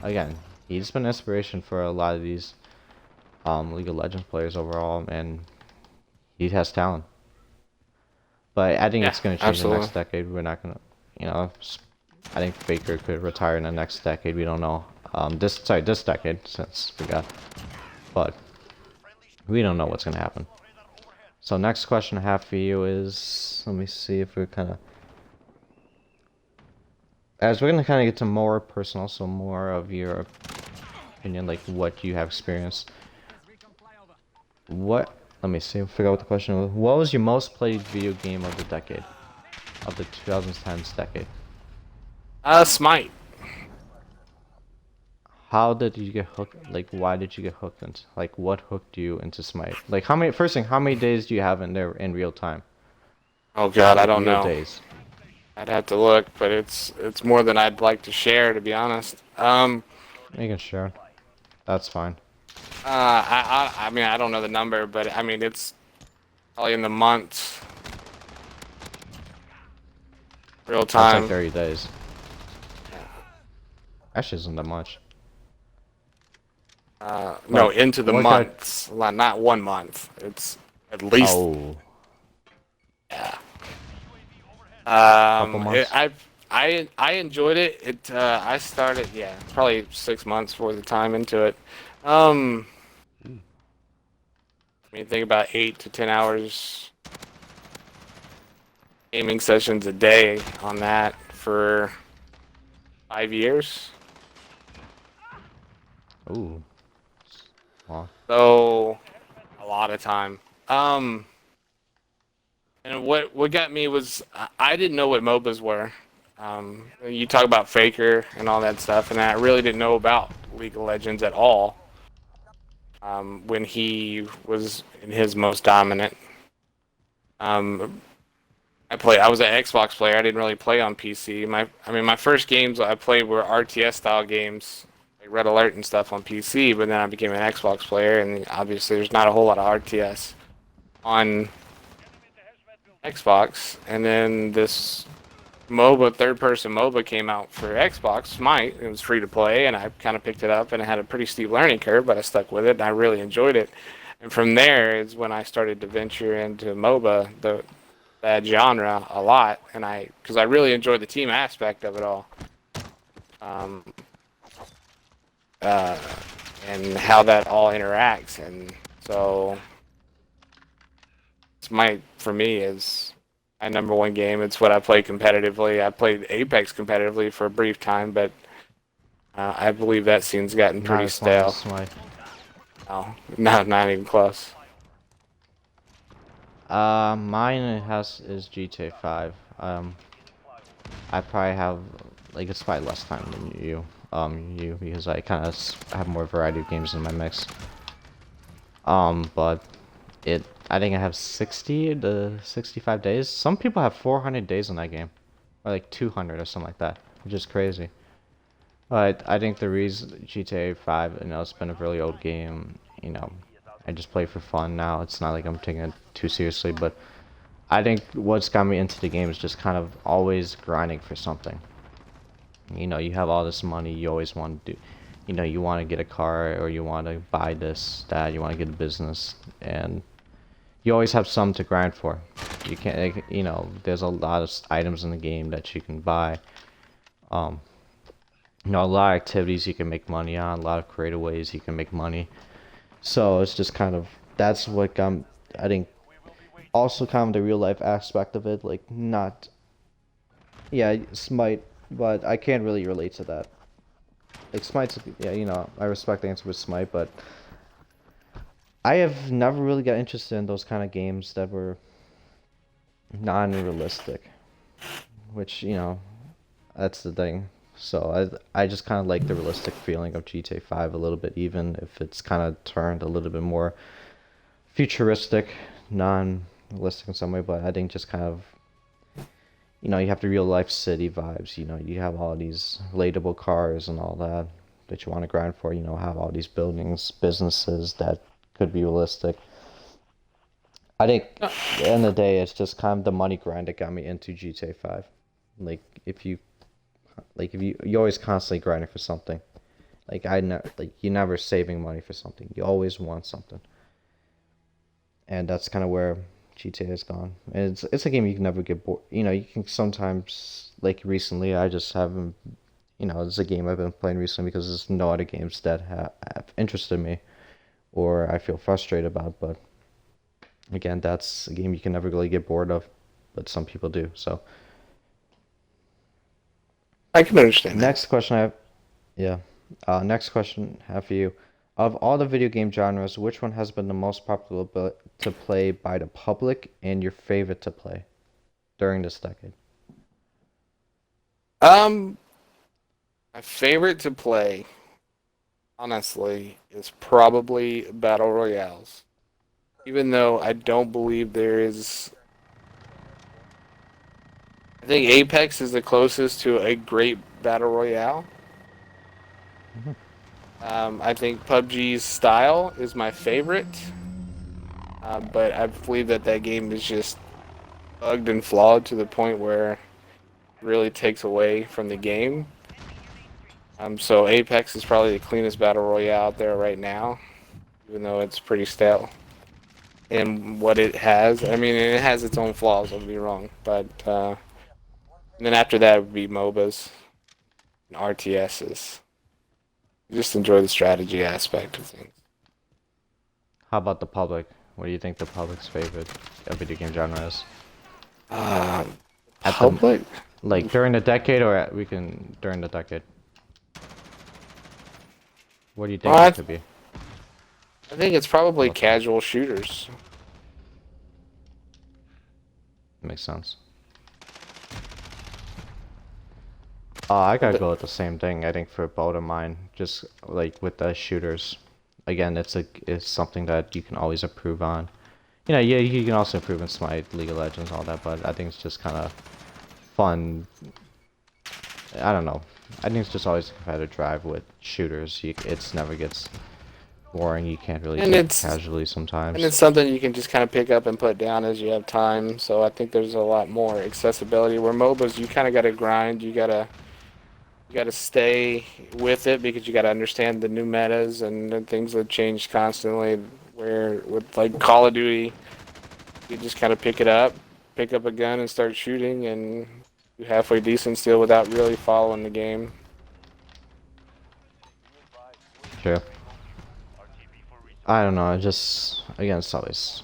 again, he's been an inspiration for a lot of these League of Legends players overall, and he has talent. But I think Yeah. it's going to change in the Absolutely. next decade. We're not going to, I think Faker could retire in the next decade. We don't know. This decade, since we got, but we don't know what's going to happen. So next question I have for you is, let me see if we're kind of, as we're going to kind of get to more personal, so more of your opinion, like what you have experienced. What? Let me see. Figure out what the question was. What was your most played video game of the decade, of the 2010s decade? Smite. How did you get hooked? Like, why did you get hooked into? Like, what hooked you into Smite? Like, how many? First thing, how many days do you have in there in real time? Oh God, I Like don't real know. days. I'd have to look, but it's more than I'd like to share, to be honest. You can share. That's fine. I mean, I don't know the number, but I mean, it's probably in the months, real That's like time. 30 days. Actually, isn't that much. No, But into the what got? months, not 1 month. It's at least, Oh, yeah. couple It, months. I enjoyed it. I started, yeah, probably 6 months worth of time into it. Um, I mean, think about 8 to 10 hours gaming sessions a day on that for 5 years. Ooh, well, So a lot of time. Um, and what got me was I didn't know what MOBAs were. You talk about Faker and all that stuff, and I really didn't know about League of Legends at all when he was in his most dominant. Um, I was an Xbox player. I didn't really play on PC. I mean, my first games I played were RTS style games, like Red Alert and stuff on PC. But then I became an Xbox player, and obviously there's not a whole lot of RTS on Xbox. And then this MOBA, third-person MOBA came out for Xbox, Smite. It was free to play, and I kind of picked it up, and it had a pretty steep learning curve, but I stuck with it, and I really enjoyed it. And from there is when I started to venture into MOBA, that genre a lot, and because I really enjoyed the team aspect of it all, um, uh, and how that all interacts, and so Smite for me is my number one game. It's what I play competitively. I played Apex competitively for a brief time, but I believe that scene's gotten not pretty as long stale. as my. No, not even close. Mine has is GTA 5. I probably have like it's probably less time than you because I kind of have more variety of games in my mix. But I think I have 60 to 65 days. Some people have 400 days in that game, or like 200 or something like that, which is crazy. But I think the reason GTA 5, it's been a really old game. I just play for fun now. It's not like I'm taking it too seriously, but I think what's got me into the game is just kind of always grinding for something. You have all this money, you always want to do, you want to get a car or you want to buy this, that, you want to get a business, and you always have some to grind for. You can't, like, there's a lot of items in the game that you can buy. Um, a lot of activities you can make money on, a lot of creative ways you can make money. So it's just kind of, that's what I think, also kind of the real life aspect of it, like not, yeah, Smite, but I can't really relate to that. Like Smite's, yeah, I respect the answer with Smite, but I have never really got interested in those kind of games that were non-realistic, which, that's the thing. So I just kind of like the realistic feeling of GTA 5 a little bit, even if it's kind of turned a little bit more futuristic, non-realistic in some way, but I think just kind of, you have the real life city vibes. You have all these relatable cars and all that you want to grind for. Have all these buildings, businesses that could be realistic. I think at the end of the day, it's just kind of the money grind that got me into GTA 5. Like if you always constantly grinding for something. Like you're never saving money for something. You always want something. And that's kind of where GTA has gone. And it's a game you can never get bored. You can sometimes, like recently, I just haven't. It's a game I've been playing recently because there's no other games that have interested me or I feel frustrated about. But again, that's a game you can never really get bored of, but some people do. So I can understand that. next question I have, yeah. Next question I have for you. Of all the video game genres, which one has been the most popular to play by the public and your favorite to play during this decade? Um, my favorite to play, honestly, is probably Battle Royales. Even though I don't believe there is, I think Apex is the closest to a great Battle Royale. Mhm. I think PUBG's style is my favorite, but I believe that that game is just bugged and flawed to the point where it really takes away from the game. So Apex is probably the cleanest battle royale out there right now, even though it's pretty stale. And what it has, I mean, it has its own flaws. Don't be wrong, but and then after that would be MOBAs and RTSs. Just enjoy the strategy aspect of things. How about the public? What do you think the public's favorite video game genre is? Uh, At the Public? like during the decade, or we can during the decade? What do you Well, think it could be? I think it's probably Mostly. casual shooters. Makes sense. I gotta go with the same thing. I think for both of mine, just like with the shooters, again, it's something that you can always improve on. You know, yeah, you can also improve in Smite, League of Legends, all that, but I think it's just kind of fun. I don't know. I think it's just always a competitive drive with shooters. It's never gets boring. You can't really And take it it's casually and sometimes. it's something you can just kind of pick up and put down as you have time. So I think there's a lot more accessibility. Where MOBAs, you kind of got to grind. You gotta stay with it because you gotta understand the new metas and the things that change constantly. Where with like Call of Duty, you just kind of pick up a gun and start shooting, and do halfway decent still without really following the game. True. I don't know. Just again, it's always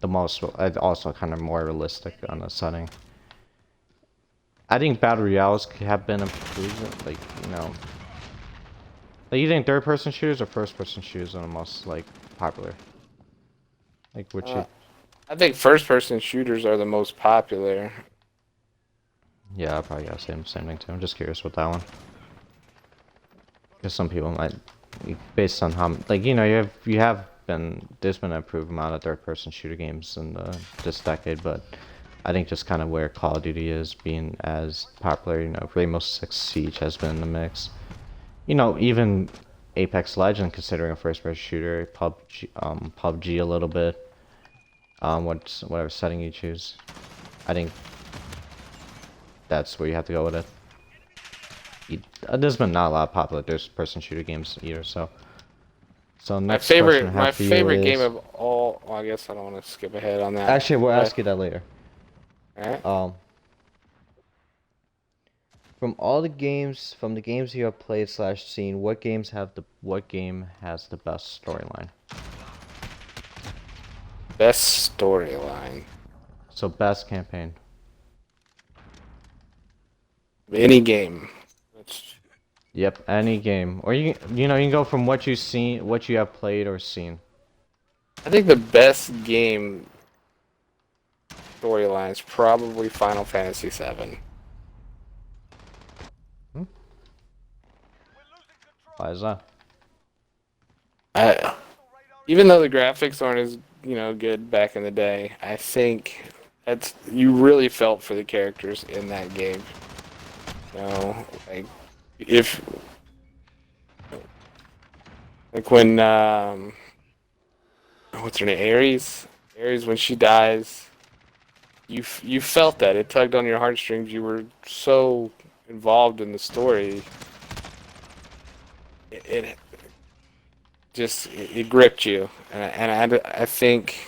the most. Also kind of more realistic on the setting. I think battle royales have been improved. Like like you think third-person shooters or first-person shooters are the most like popular? Like which Uh, you? I think first-person shooters are the most popular. Yeah, I probably got same thing too. I'm just curious with that one. Because some people might, based on how like you have been there's been an improved amount of third-person shooter games in this decade, but I think just kind of where Call of Duty is being as popular, Rainbow Six Siege has been in the mix. Even Apex Legend, considering a first-person shooter, PUBG a little bit, whatever setting you choose. I think that's where you have to go with it. There's been not a lot of popular first-person shooter games either, so. So next question I My have for you favorite game is, of all. Well, I guess I don't want to skip ahead on that. actually we'll But ask you that later. all right. Um, from all the games, from the games you have played slash seen, what game has the best storyline? Best storyline. So best campaign. Any game. That's, Yep, any game, or you can go from what you've seen, what you have played or seen. I think the best game storyline is probably Final Fantasy VII. Hmm? Why is that? I, even though the graphics aren't as good back in the day, I think that's you really felt for the characters in that game. Like if like when what's her name, Ares when she dies, you felt that it tugged on your heartstrings. You were so involved in the story. It just it gripped you, and I think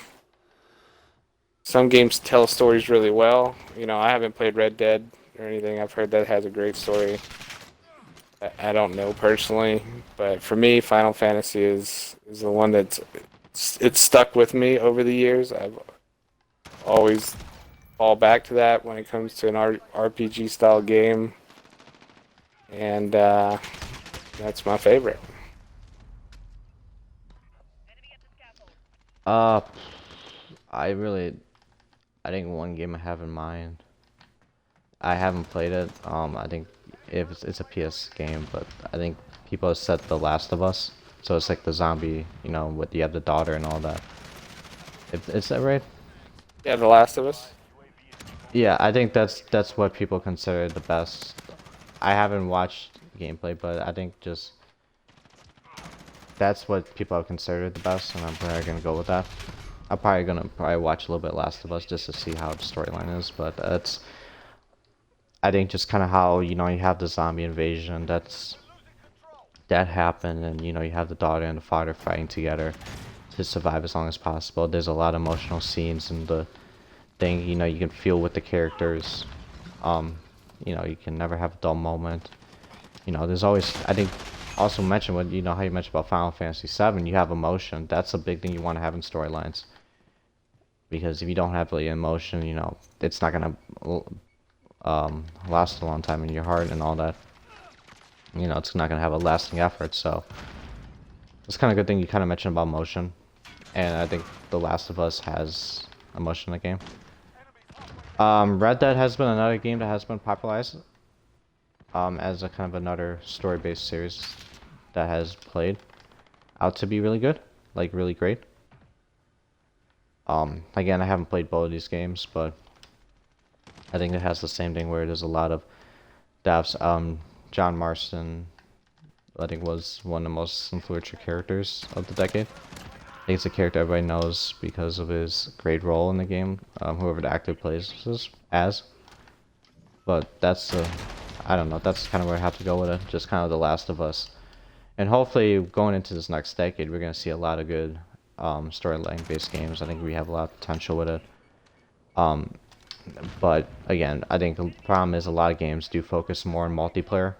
some games tell stories really well. I haven't played Red Dead or anything. I've heard that has a great story. I don't know personally, but for me, Final Fantasy is the one it's stuck with me over the years. I've always fall back to that when it comes to an RPG style game, and That's my favorite. Uh, I really, I think one game I have in mind. I haven't played it. I think if it's a PS game, but I think people have said The Last of Us. So it's like the zombie, with you have the daughter and all that. Is that right? Yeah, The Last of Us. Yeah, I think that's what people consider the best. I haven't watched gameplay, but I think just that's what people have considered the best, and I'm probably gonna go with that. I'm probably watch a little bit Last of Us just to see how the storyline is, but that's I think just kind of how you have the zombie invasion that happened, and you have the daughter and the father fighting together to survive as long as possible. There's a lot of emotional scenes and the thing you can feel with the characters. Um, you can never have a dull moment. There's always I think also mention what how you mentioned about Final Fantasy VII. You have emotion. That's a big thing you want to have in storylines because if you don't have really emotion, it's not gonna last a long time in your heart and all that. It's not gonna have a lasting effort. So it's kind of a good thing you kind of mentioned about emotion, and I think The Last of Us has emotion in the game. Red Dead has been another game that has been popularized as a kind of another story-based series that has played out to be really good, like really great. Again, I haven't played both of these games, but I think it has the same thing where there's a lot of devs. John Marston, I think, was one of the most influential characters of the decade. I think it's a character everybody knows because of his great role in the game, whoever the actor plays as. But I don't know, that's kind of where I have to go with it. Just kind of The Last of Us. And hopefully, going into this next decade, we're going to see a lot of good storyline-based games. I think we have a lot of potential with it. But again, I think the problem is a lot of games do focus more on multiplayer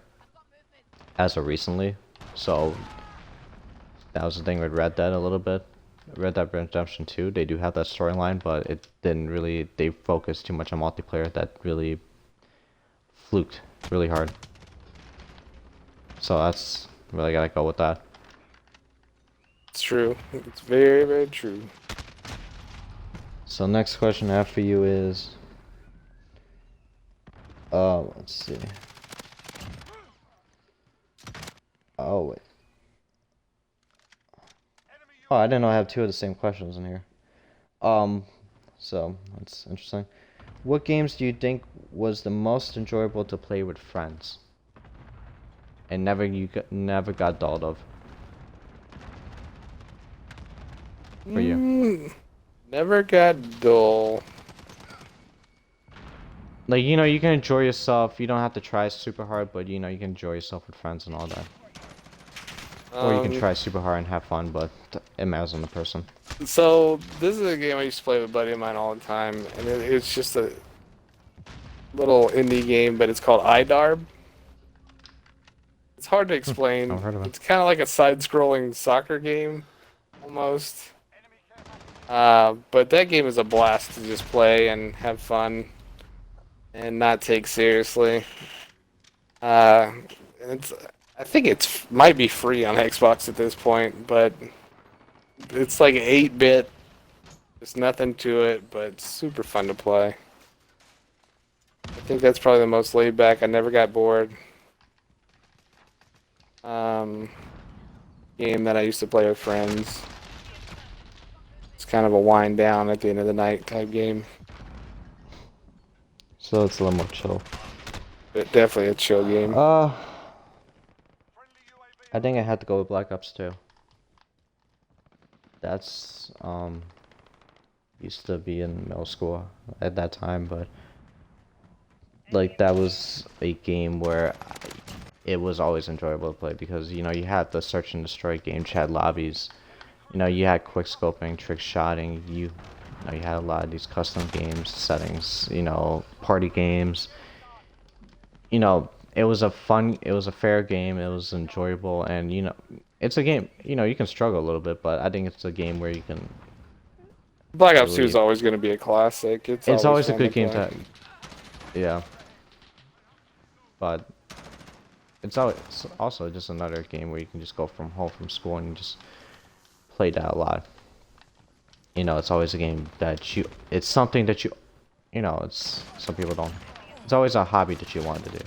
as of recently. So that was the thing with Red Dead a little bit. Red Dead Redemption 2, they do have that storyline, but it didn't really, they focused too much on multiplayer that really fluked really hard. So that's really gotta go with that. It's true. It's very, very true. So next question I have for you is, let's see. Oh wait. Oh, I didn't know I have two of the same questions in here. So that's interesting. What games do you think was the most enjoyable to play with friends, and never got dulled of for you? Never got dull. Like you can enjoy yourself. You don't have to try super hard, but you can enjoy yourself with friends and all that. Or you can try super hard and have fun, but it matters on the person. So this is a game I used to play with a buddy of mine all the time, and it's just a little indie game, but it's called iDarb. It's hard to explain. I've heard of it. It's kind of like a side-scrolling soccer game, almost. But that game is a blast to just play and have fun and not take seriously. It's I think it's might be free on Xbox at this point, but it's like 8-bit. There's nothing to it, but it's super fun to play. I think that's probably the most laid back. I never got bored. Game that I used to play with friends. It's kind of a wind down at the end of the night type game. So it's a little more chill. But definitely a chill game. I think I had to go with Black Ops 2. That's used to be in middle school at that time, but like that was a game where it was always enjoyable to play because you had the search and destroy game chat lobbies. You had quick scoping, trick shotting. You had a lot of these custom games settings. Party games. It was a fair game. It was enjoyable, and it's a game. You can struggle a little bit, but I think it's a game where you can. Black Ops 2 is always going to be a classic. It's always a fun good game play. to. Yeah. But it's also just another game where you can just go from home from school and just play that a lot. You know, it's always a game that it's something that it's some people don't. It's always a hobby that you want to do.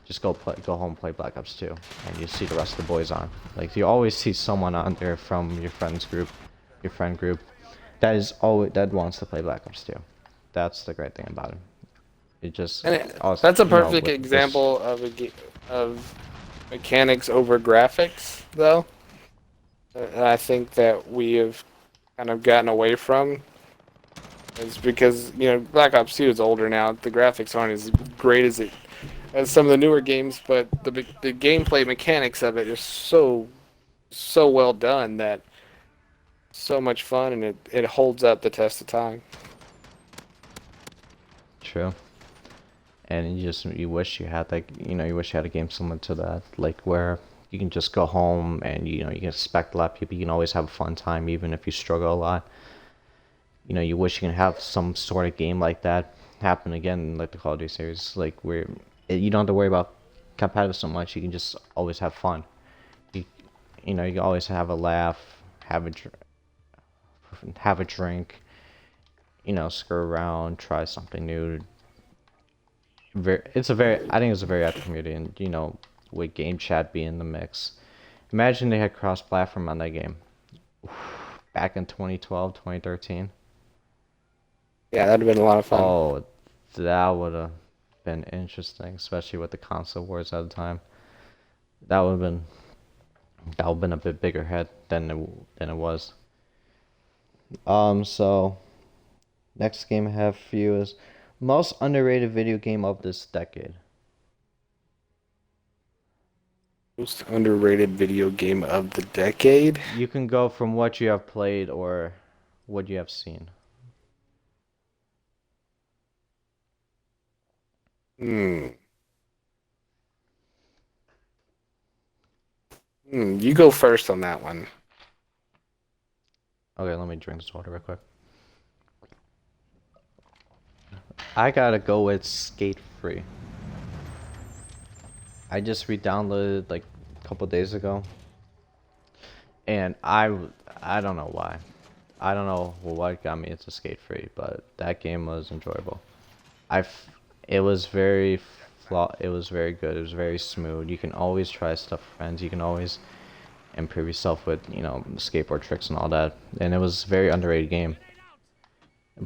Just go home, play Black Ops 2, and you see the rest of the boys on. Like you always see someone on there from your friend group, that wants to play Black Ops 2. That's the great thing about it. It just And also, that's a you know, perfect with this. example of of mechanics over graphics, though. I think that we have kind of gotten away from is because Black Ops 2 is older now. The graphics aren't as great as some of the newer games, but the gameplay mechanics of it is so well done that so much fun, and it holds up the test of time. True. And you wish you had you wish you had a game similar to that, like where you can just go home and you can expect a lot of people. You can always have a fun time, even if you struggle a lot. You wish you can have some sort of game like that happen again, in, like the Call of Duty series, like where you don't have to worry about competitive so much. You can just always have fun. You, you can always have a laugh, have a drink. Screw around, try something new. I think it's a very active community, and with game chat being in the mix. Imagine they had cross-platform on that game back in 2012, 2013. Yeah, that'd have been a lot of fun. Oh, that would have been interesting, especially with the console wars at the time. That would have been that would have been a bit bigger head than it was. So next game I have for you is most underrated video game of this decade. Most underrated video game of the decade. You can go from what you have played or what you have seen. Hmm. You go first on that one. Okay, let me drink this water real quick. I gotta go with Skate Free. I just re-downloaded like a couple days ago, and I don't know why. I don't know what got me into Skate Free, but that game was enjoyable. I it was it was very good. It was very smooth. You can always try stuff with friends. You can always improve yourself with skateboard tricks and all that. And it was a very underrated game.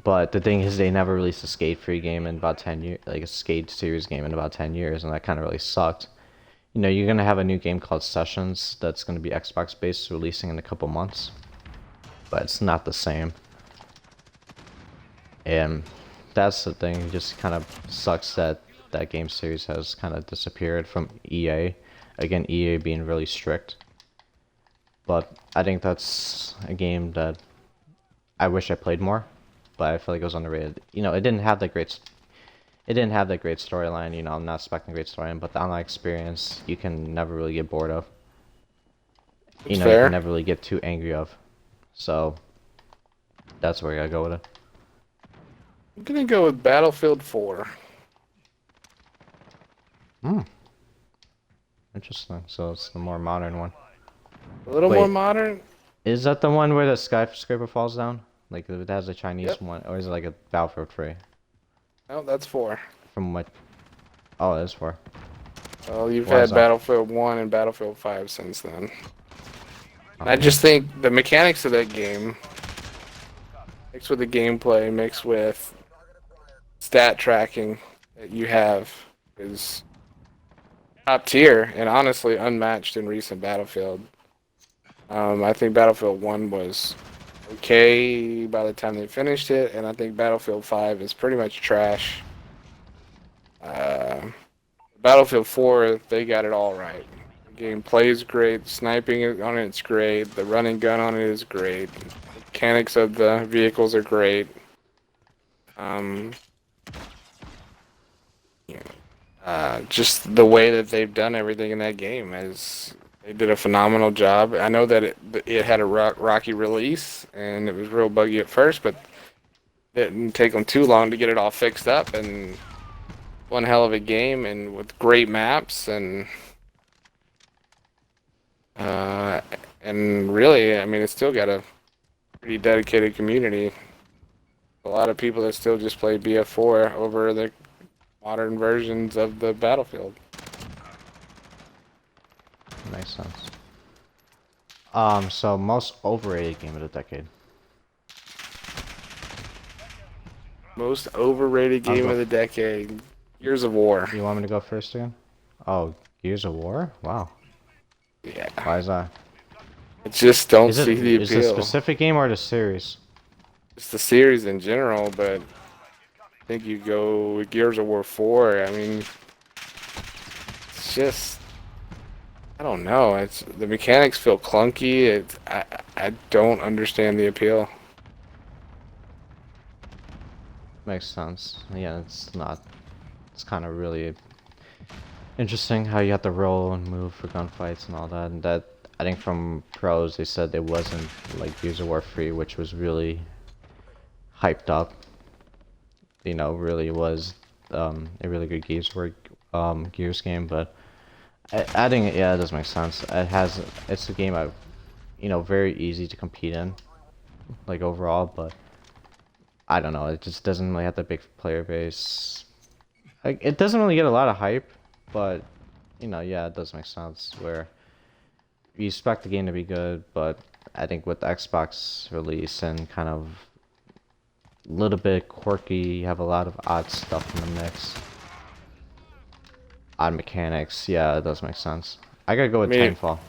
But the thing is, they never released a Skate Free game in about 10 years, like a Skate series game in about 10 years, and that kind of really sucked. You're gonna have a new game called Sessions that's gonna be Xbox based, releasing in a couple months, but it's not the same. And that's the thing. It just kind of sucks that that game series has kind of disappeared from EA. Again, EA being really strict. But I think that's a game that I wish I played more, but I feel like it was underrated. It didn't have that great storyline. I'm not expecting a great storyline, but the online experience you can never really get bored of. It's You can fair. never really get too angry of. So that's where I gotta go with it. I'm gonna go with Battlefield 4. Hmm. Interesting. So it's the more modern one. A little more Wait, modern. is that the one where the skyscraper falls down? Like it has a Chinese Yep. one, or is it like a Battlefield 3? No, that's 4. From what? Oh, it is 4. Well, you've Why is had that? Battlefield 1 and Battlefield 5 since then. And I Oh. just think the mechanics of that game, mixed with the gameplay, mixed with stat tracking that you have, is top tier and honestly unmatched in recent Battlefield. I think Battlefield 1 was okay by the time they finished it, and I think Battlefield 5 is pretty much trash. Uh, Battlefield 4, they got it all right. The game plays great, sniping on it's great, the running gun on it is great, the mechanics of the vehicles are great. Um, just the way that they've done everything in that game is they did a phenomenal job. I know that it had a rocky release and it was real buggy at first, but it didn't take them too long to get it all fixed up and one hell of a game and with great maps and Uh, and really, I mean, it's still got a pretty dedicated community. A lot of people that still just play BF4 over the modern versions of the Battlefield. Makes sense. So most overrated game of the decade. Most overrated I'll game go. of the decade, Gears of War. You want me to go first again? Oh, Gears of War? Wow. Yeah, Why is that? I just don't Is it see the is it a appeal. specific game or the series? It's the series in general, but I think you go with Gears of War 4. I mean, it's just I don't know. It's the mechanics feel clunky. I don't understand the appeal. Makes sense. Yeah, it's not. It's kind of really interesting how you have to roll and move for gunfights and all that. And that I think from pros they said it wasn't like Gears of War 3, which was really hyped up. You know, really was a really good Gears game. But adding it, yeah, it does make sense. It's a game very easy to compete in, like overall. But I don't know, it just doesn't really have the big player base. Like it doesn't really get a lot of hype, but yeah, it does make sense where you expect the game to be good, but I think with the Xbox release and kind of a little bit quirky, you have a lot of odd stuff in the mix. Odd mechanics, yeah, it does make sense. I gotta go I with mean, Titanfall.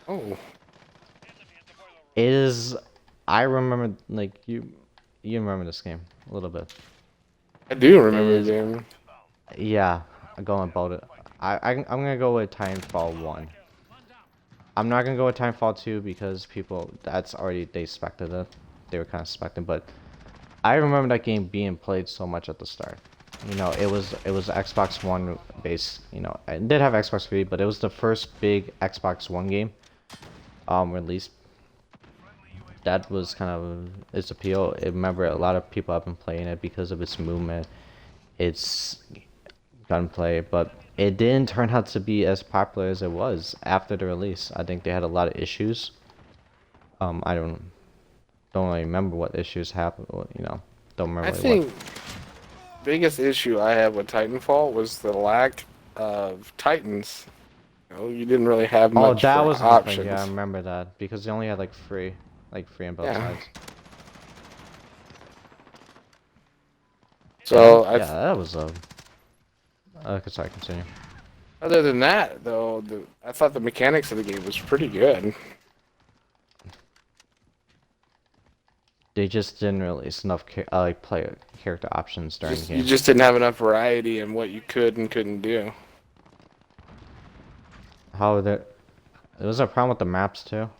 oh, It is, I remember, like, you remember this game a little bit. I do It remember the is, game. yeah, I'm going about it. I'm gonna go with Titanfall 1. I'm not gonna go with Titanfall 2 because that's already, they expected it. They were kind of expecting, but I remember that game being played so much at the start. It was Xbox One based, it did have Xbox 3, but it was the first big Xbox One game released. That was kind of its appeal. I remember a lot of people have been playing it because of its movement, its gunplay, but it didn't turn out to be as popular as it was after the release. I think they had a lot of issues. I don't really remember what issues happened. Don't I remember really what. think biggest issue I had with Titanfall was the lack of Titans. You didn't really have Oh, much that for was the thing. Yeah, I options. remember that because they only had like free on both Yeah. sides. So Yeah, that was a. Sorry, continue. other than that, though, I thought the mechanics of the game was pretty good. They just didn't release enough like player character options during the Just you game. just didn't have enough variety in what you could and couldn't do. How there was a problem with the maps too.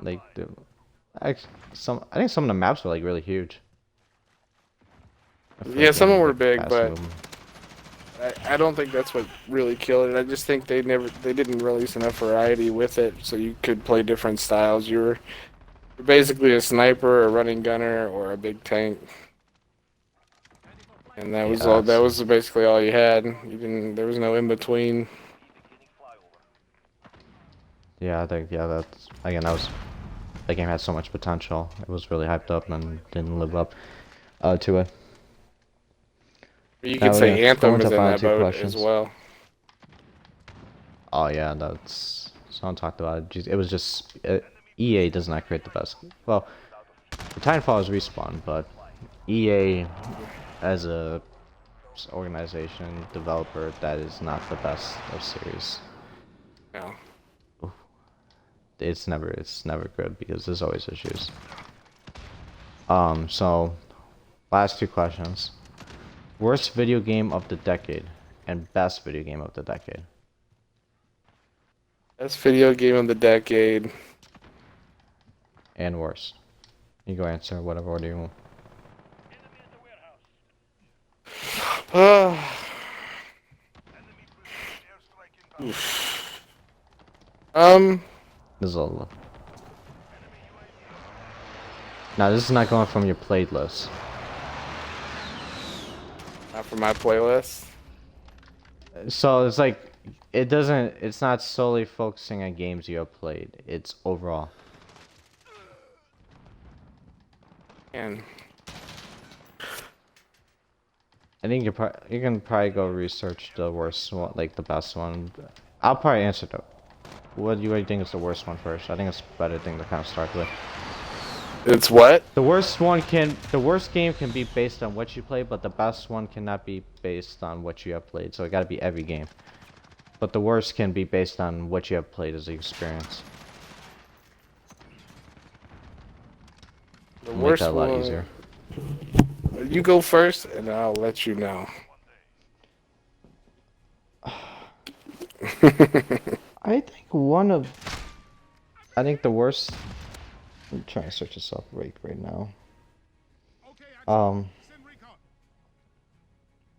Like I think some of the maps were like really huge. I feel Yeah, like you some of had them were like big, fast but movement. I don't think that's what really killed it. I just think they didn't release enough variety with it, so you could play different styles. You're basically a sniper, a running gunner, or a big tank, and that Yeah, was all. That that's was basically all you had. You didn't. There was no in between. yeah. I think that's again that game had so much potential. It was really hyped up and didn't live up to it. You Now could we're gonna say go Anthem into was in final that two boat as questions. well. Oh yeah, that's someone talked about it. It was just EA does not create the best. Well, the Titanfall is Respawn, but EA as a organization developer that is not the best of series. Yeah. It's never good because there's always issues. So last two questions. Worst video game of the decade and best video game of the decade. Best video game of the decade. And worst. You go answer whatever order you want. Um, This is a Now this is not going from your playlist. not for my playlist. So it's like It doesn't. It's not solely focusing on games you have played. It's overall. And I think you can probably go research the worst one, like the best one. I'll probably answer though. What do you think is the worst one first? I think it's a better thing to kind of start with. it's what? The worst game can be based on what you play, but the best one cannot be based on what you have played. So it got to be every game. But the worst can be based on what you have played as the experience. The Make that worst a lot one. easier. You go first, and I'll let you know. I think one of I think the worst. I'm trying to search this up right now. Um,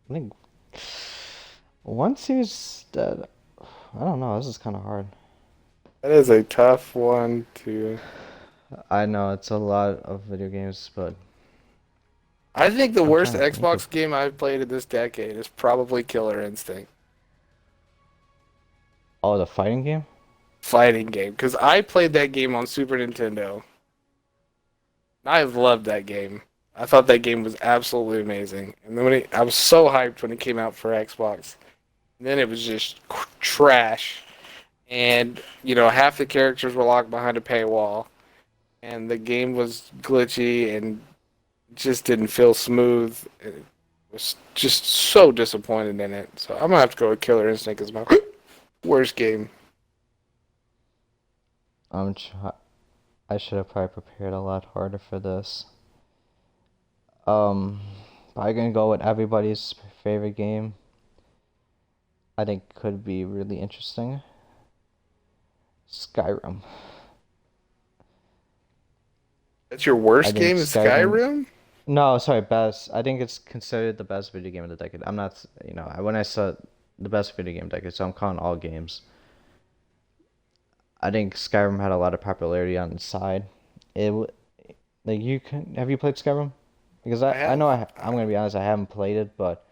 I think one series that I don't know. This is kind of hard. That is a tough one to. I know it's a lot of video games, but I think the I'm worst trying to think of. Xbox game I've played in this decade is probably Killer Instinct Oh, the fighting game. fighting game because I played that game on Super Nintendo. I loved that game. I thought that game was absolutely amazing. And then I was so hyped when it came out for Xbox. And then it was just trash. And, half the characters were locked behind a paywall. And the game was glitchy and just didn't feel smooth. It was just so disappointed in it. So I'm going to have to go with Killer Instinct as my worst game. I'm try. I should have probably prepared a lot harder for this. Um, Probably gonna go with everybody's favorite game. I think could be really interesting. Skyrim. That's your I worst think game is Skyrim. Skyrim? No, sorry, best. I think it's considered the best video game of the decade. I'm not, when I said the best video game decade, so I'm calling all games. I think Skyrim had a lot of popularity on its side. Like you can have you played Skyrim? Because I I know have. I'm gonna be honest, I haven't played it, but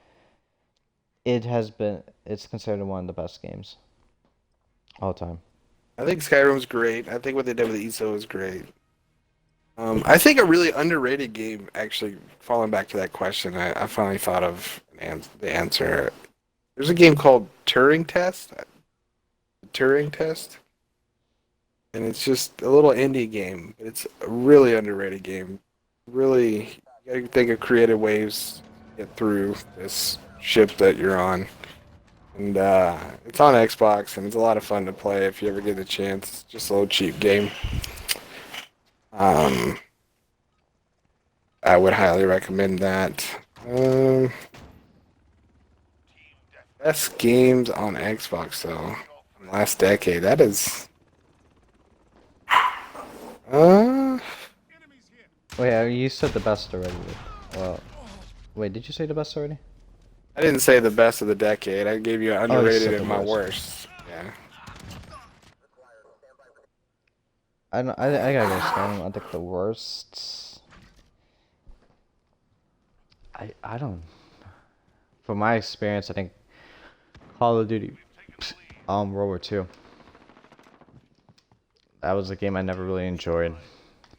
it's considered one of the best games all time. I think Skyrim's great. I think what they did with ESO is great. I think a really underrated game, actually, falling back to that question, I finally thought of the answer. There's a game called Turing Test, and it's just a little indie game. It's a really underrated game. Really, you gotta think of creative ways to get through this ship that you're on. And it's on Xbox, and it's a lot of fun to play if you ever get the chance. It's just a little cheap game. Um, I would highly recommend that. Um, Best games on Xbox though, last decade. That is. Uh, Wait, you said the best already. Well, wait, did you say the best already? I didn't say the best of the decade. I gave you an Oh, you underrated said the and my worst. worst. Yeah. I gotta go Skyrim. I think the worst. I don't. From my experience, I think Call of Duty, World War II. That was a game I never really enjoyed.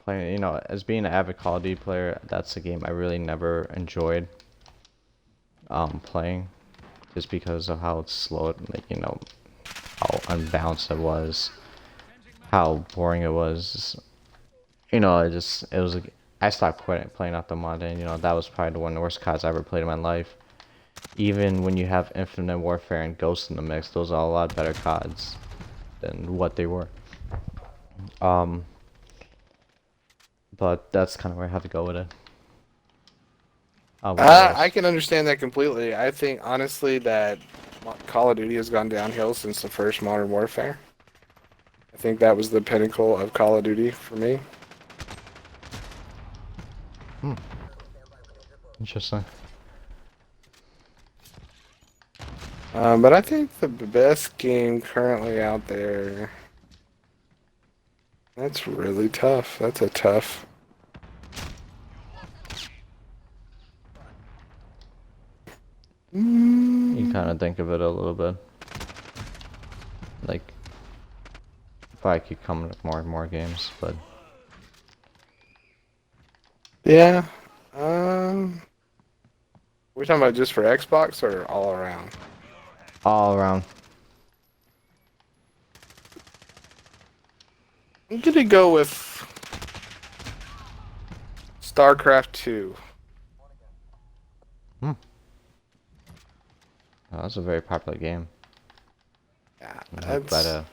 Playing, as being an avid Call of Duty player, that's a game I really never enjoyed. Playing, just because of how slow it, like how unbalanced it was, how boring it was. It was. I stopped playing after Monday, and that was probably one of the worst CODs I ever played in my life. Even when you have Infinite Warfare and Ghost in the mix, those are a lot better CODs than what they were. Um, but that's kind of where I have to go with it. What's I yours? can understand that completely. I think honestly that Call of Duty has gone downhill since the first Modern Warfare. I think that was the pinnacle of Call of Duty for me. Hmm. Interesting. But I think the best game currently out there. That's really tough. That's a tough. You Mm, kind of think of it a little bit. probably keep coming with more and more games, but Yeah. We're talking about just for Xbox or all around? all around. I'm gonna go with StarCraft 2. Hmm. Oh, that's a very popular game. Yeah, But that's.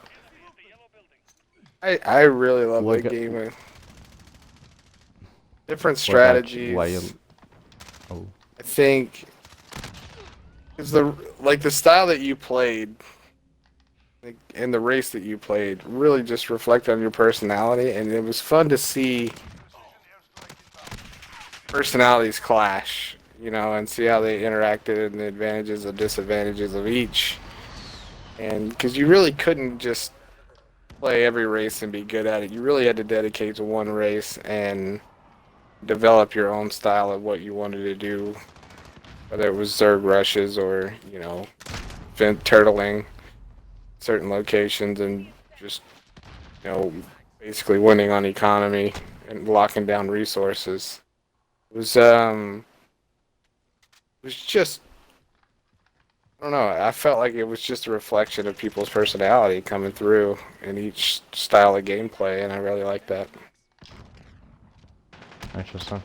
I really love what that got, game. Different why strategies. you? Oh, I think is the style that you played and the race that you played really just reflect on your personality, and it was fun to see personalities clash, and see how they interacted and the advantages and disadvantages of each. And because you really couldn't just play every race and be good at it, you really had to dedicate to one race and develop your own style of what you wanted to do, whether it was Zerg rushes or, turtling certain locations and just, you know, basically winning on economy and locking down resources. It was just I don't know. I felt like it was just a reflection of people's personality coming through in each style of gameplay, and I really like that. interesting.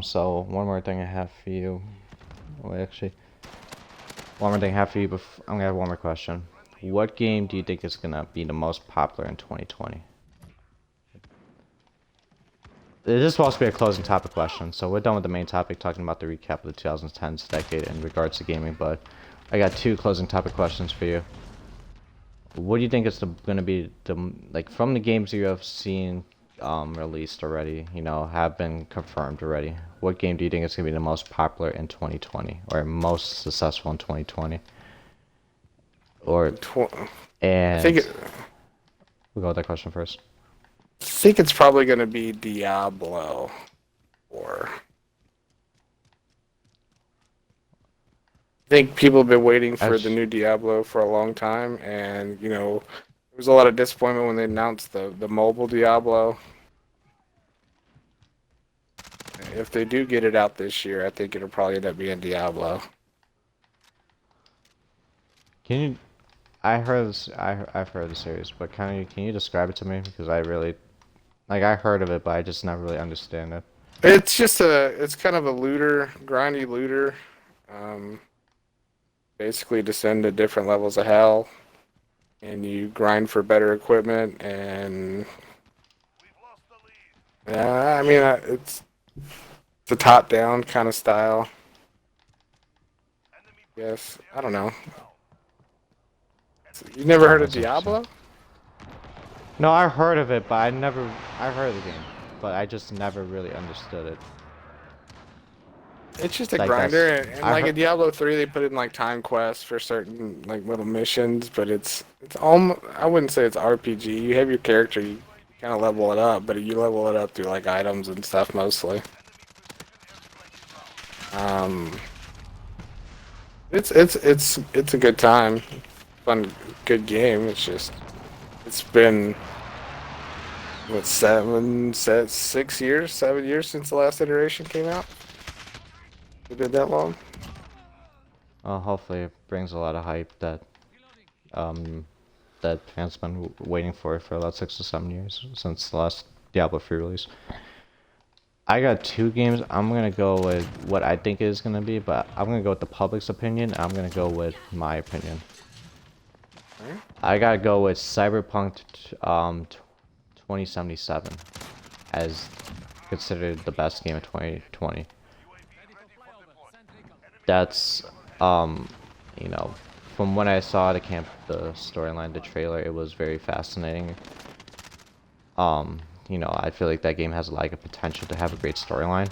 So one more thing I have for you. Well, actually, one more thing I have for you. I'm gonna have one more question. What game do you think is gonna be the most popular in 2020? This is supposed to be a closing topic question, so we're done with the main topic, talking about the recap of the 2010s decade in regards to gaming. But I got two closing topic questions for you. What do you think is gonna be like from the games you have seen released already? Have been confirmed already. What game do you think is gonna be the most popular in 2020 or most successful in 2020? Or I think and it, we'll go with that question first. I think it's probably going to be Diablo, or I think people have been waiting for the As new Diablo for a long time, and there was a lot of disappointment when they announced the mobile Diablo. If they do get it out this year, I think it'll probably end up being Diablo. can you? I heard this. I've heard of the series, but can you describe it to me? Because I really like I heard of it, but I just never really understand it. It's kind of a looter, grindy looter. Um, Basically, descend to different levels of hell, and you grind for better equipment. And I mean, it's a top-down kind of style. Yes, I don't know. You never heard of That's interesting. Diablo? No, I heard of it, but I heard of the game, but I just never really understood it. It's just a Like grinder, that's and I like heard. in Diablo 3, they put in like time quests for certain like little missions, but it's almost I wouldn't say it's RPG. You have your character, you kind of level it up, but you level it up through like items and stuff mostly. Um, it's a good time, fun, good game. It's been what 6 years, 7 years since the last iteration came out. We did that long. Hopefully, it brings a lot of hype um that fans been waiting for about 6 to 7 years since the last Diablo 3 release. I got two games. I'm gonna go with what I think it is gonna be, but I'm gonna go with the public's opinion. I'm gonna go with my opinion. Right? I gotta go with Cyberpunk 2077 as considered the best game of 2020. That's um you know from when I saw the storyline, the trailer, it was very fascinating. I feel like that game has like a potential to have a great storyline.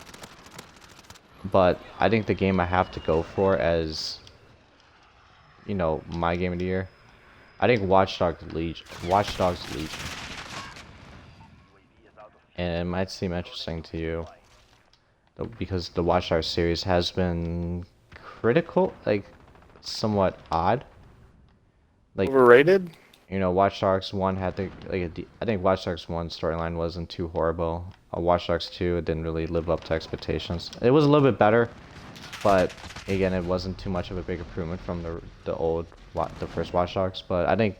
But I think the game I have to go for as, my game of the year, I think Watch Dogs Legion. And it might seem interesting to you, because the Watch Dogs series has been critical, like somewhat odd. Like, Overrated? Watch Dogs 1 had the I think Watch Dogs 1 storyline wasn't too horrible. Watch Dogs 2 it didn't really live up to expectations. It was a little bit better, but again, it wasn't too much of a big improvement from the first Watch Dogs. But I think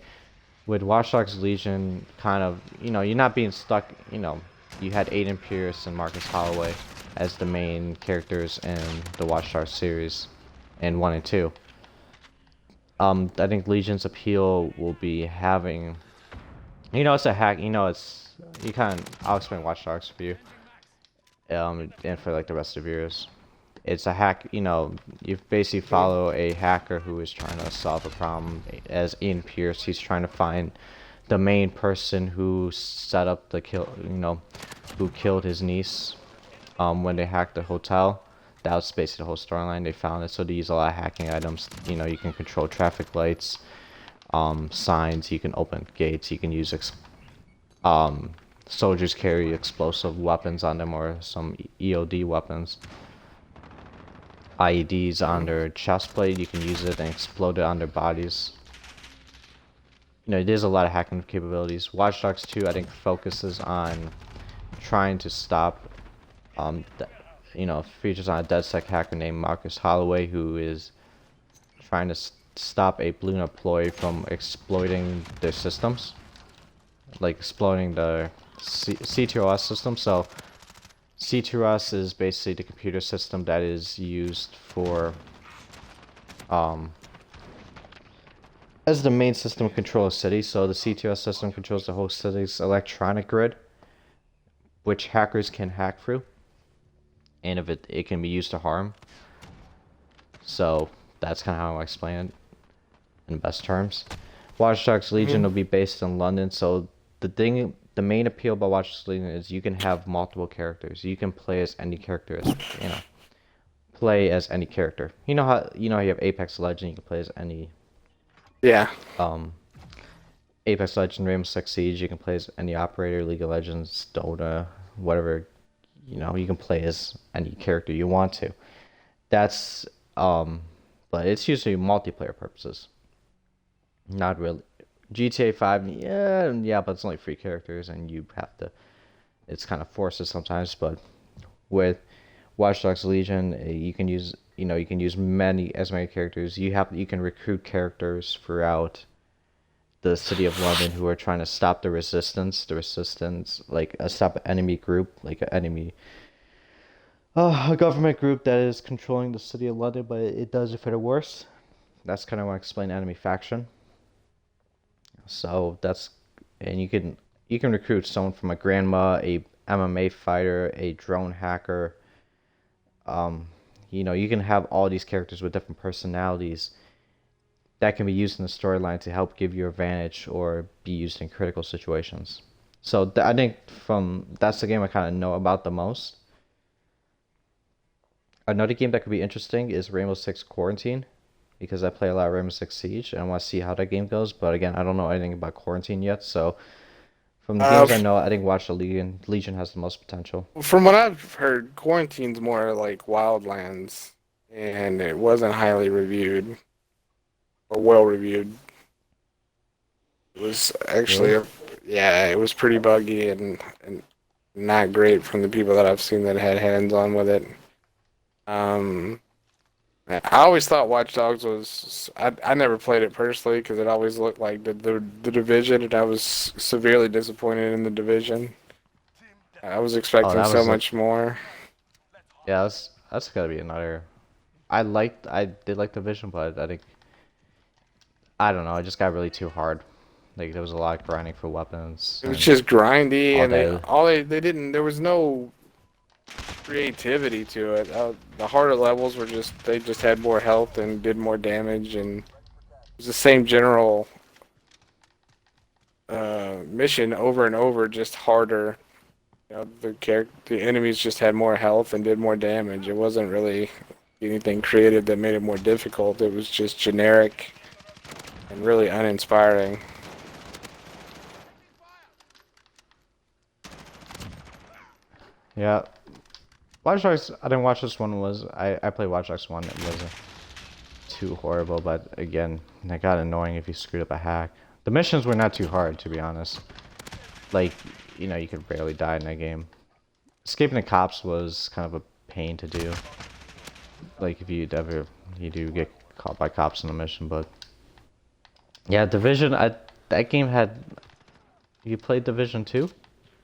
with Watch Dogs Legion, kind of, you're not being stuck. You had Aiden Pierce and Marcus Holloway as the main characters in the Watch Dogs series in 1 and 2. I think Legion's appeal will be having, it's a hack. I'll explain Watch Dogs for you, and for like the rest of yours. It's a hack. You basically follow a hacker who is trying to solve a problem. As Ian Pierce, he's trying to find the main person who set up the kill. Who killed his niece, when they hacked the hotel. That was basically the whole storyline. They found it, so they use a lot of hacking items. You can control traffic lights, signs. You can open gates. You can use soldiers carry explosive weapons on them or some EOD weapons. IEDs on their chest plate. You can use it and explode it on their bodies. There's a lot of hacking capabilities. Watch Dogs 2, I think, focuses on trying to stop, features on a DedSec hacker named Marcus Holloway, who is trying to stop a Blue employee from exploiting their systems, like exploiting the CTOS system. So CTOS is basically the computer system that is used for, as the main system control of cities. So the CTOS system controls the whole city's electronic grid, which hackers can hack through, and if it can be used to harm. So that's kind of how I explain it in the best terms. Watch Dogs Legion will be based in London. So the main appeal about Watch Dogs Legion is you can have multiple characters. You can play as any character, play as any character. How you have Apex Legend. You can play as any. Yeah. Apex Legend, Rainbow Six Siege. You can play as any operator. League of Legends, Dota, whatever. You can play as any character you want to. That's but it's usually multiplayer purposes. Not really. GTA 5, yeah, but it's only 3 characters, and you have to. It's kind of forced sometimes, but with Watch Dogs Legion, you can use many characters. You can recruit characters throughout the city of London who are trying to stop the resistance. The resistance, like stop an enemy group, like an enemy, a government group that is controlling the city of London, but it does it for the worse. That's kind of what I explain enemy faction. So and you can recruit someone from a grandma, a MMA fighter, a drone hacker. You can have all these characters with different personalities that can be used in the storyline to help give you advantage or be used in critical situations. So I think that's the game I kind of know about the most. Another game that could be interesting is Rainbow Six Quarantine, because I play a lot of Rainbow Six Siege and I want to see how that game goes. But again, I don't know anything about Quarantine yet, so from the games I know, I think Watch the Legion has the most potential. From what I've heard, Quarantine's more like Wildlands, and it wasn't highly reviewed or well reviewed. It was actually, it was pretty buggy and not great from the people that I've seen that had hands on with it. I always thought Watch Dogs was. I never played it personally because it always looked like the Division, and I was severely disappointed in the Division. I was expecting so much more. Yeah, that's gotta be another. I did like Division, but I don't know. It just got really too hard. Like there was a lot of grinding for weapons. It was just grindy, and they didn't. There was no creativity to it. The harder levels were they just had more health and did more damage, and it was the same general mission over and over, just harder. The enemies just had more health and did more damage. It wasn't really anything creative that made it more difficult. It was just generic and really uninspiring. Yeah. Watch Dogs, I didn't watch this one. I played Watch Dogs 1. It wasn't. too horrible, but again, that got annoying if you screwed up a hack. The missions were not too hard, to be honest. Like, you could barely die in that game. Escaping the cops was kind of a pain to do. Like, if you do get caught by cops in a mission, but yeah, Division, that game had, you played Division 2?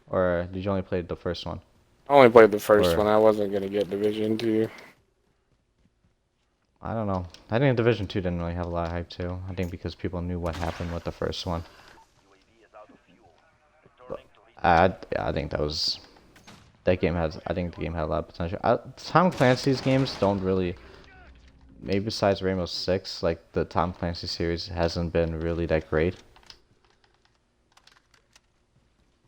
Or did you only play the first one? I only played the first Or, one. I wasn't gonna get Division 2. I don't know. I think Division 2 didn't really have a lot of hype too. I think because people knew what happened with the first one. But I think I think the game had a lot of potential. Tom Clancy's games don't really, maybe besides Rainbow Six, like the Tom Clancy series hasn't been really that great.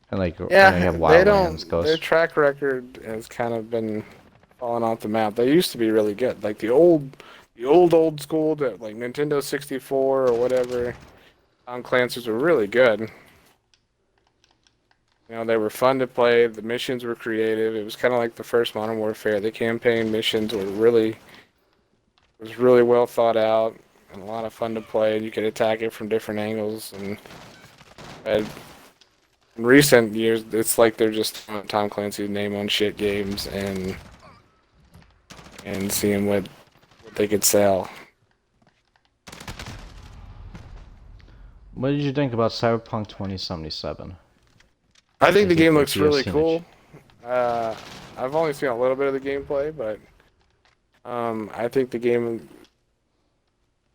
And like, you Yeah, have they Wildlands, don't. Their Ghost. track record has kind of been falling off the map. They used to be really good, like the old school, that like Nintendo 64 or whatever. Tom Clancy's were really good. They were fun to play. The missions were creative. It was kind of like the first Modern Warfare. The campaign missions were really well thought out and a lot of fun to play. And you could attack it from different angles. And in recent years, it's like they're just throwing Tom Clancy's name on shit games and seeing what they could sell. What did you think about Cyberpunk 2077? I think the game If looks you have really seen it. cool. Uh, I've only seen a little bit of the gameplay, but I think the game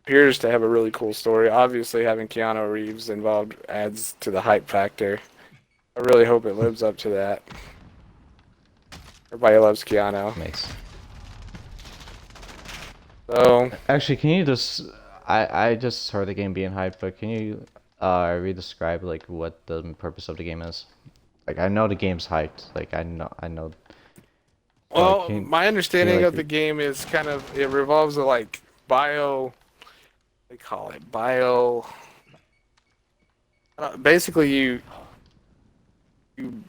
appears to have a really cool story. Obviously, having Keanu Reeves involved adds to the hype factor. I really hope it lives up to that. Everybody loves Keanu. Makes. So, Actually, can you just? I just heard the game being hyped, but can you re-describe like what the purpose of the game is? Like I know the game's hyped. Like I know, but well, my can you understanding like of the game is kind of it revolves of like bio. They call it bio. Basically, you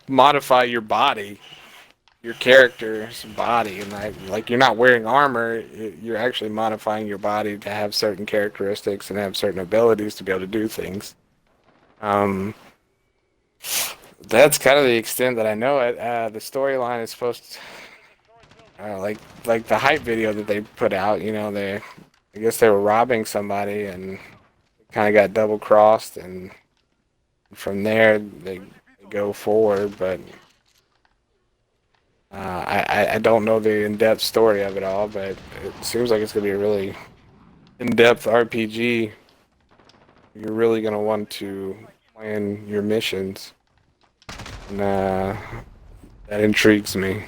modify your body, your character's body, and like you're not wearing armor. You're actually modifying your body to have certain characteristics and have certain abilities to be able to do things. Um, that's kind of the extent that I know it. The storyline is supposed to, like the hype video that they put out. I guess they were robbing somebody and kind of got double crossed, and from there they go forward. But I don't know the in-depth story of it all, but it seems like it's gonna be a really in-depth RPG. You're really gonna want to plan your missions, and that intrigues me.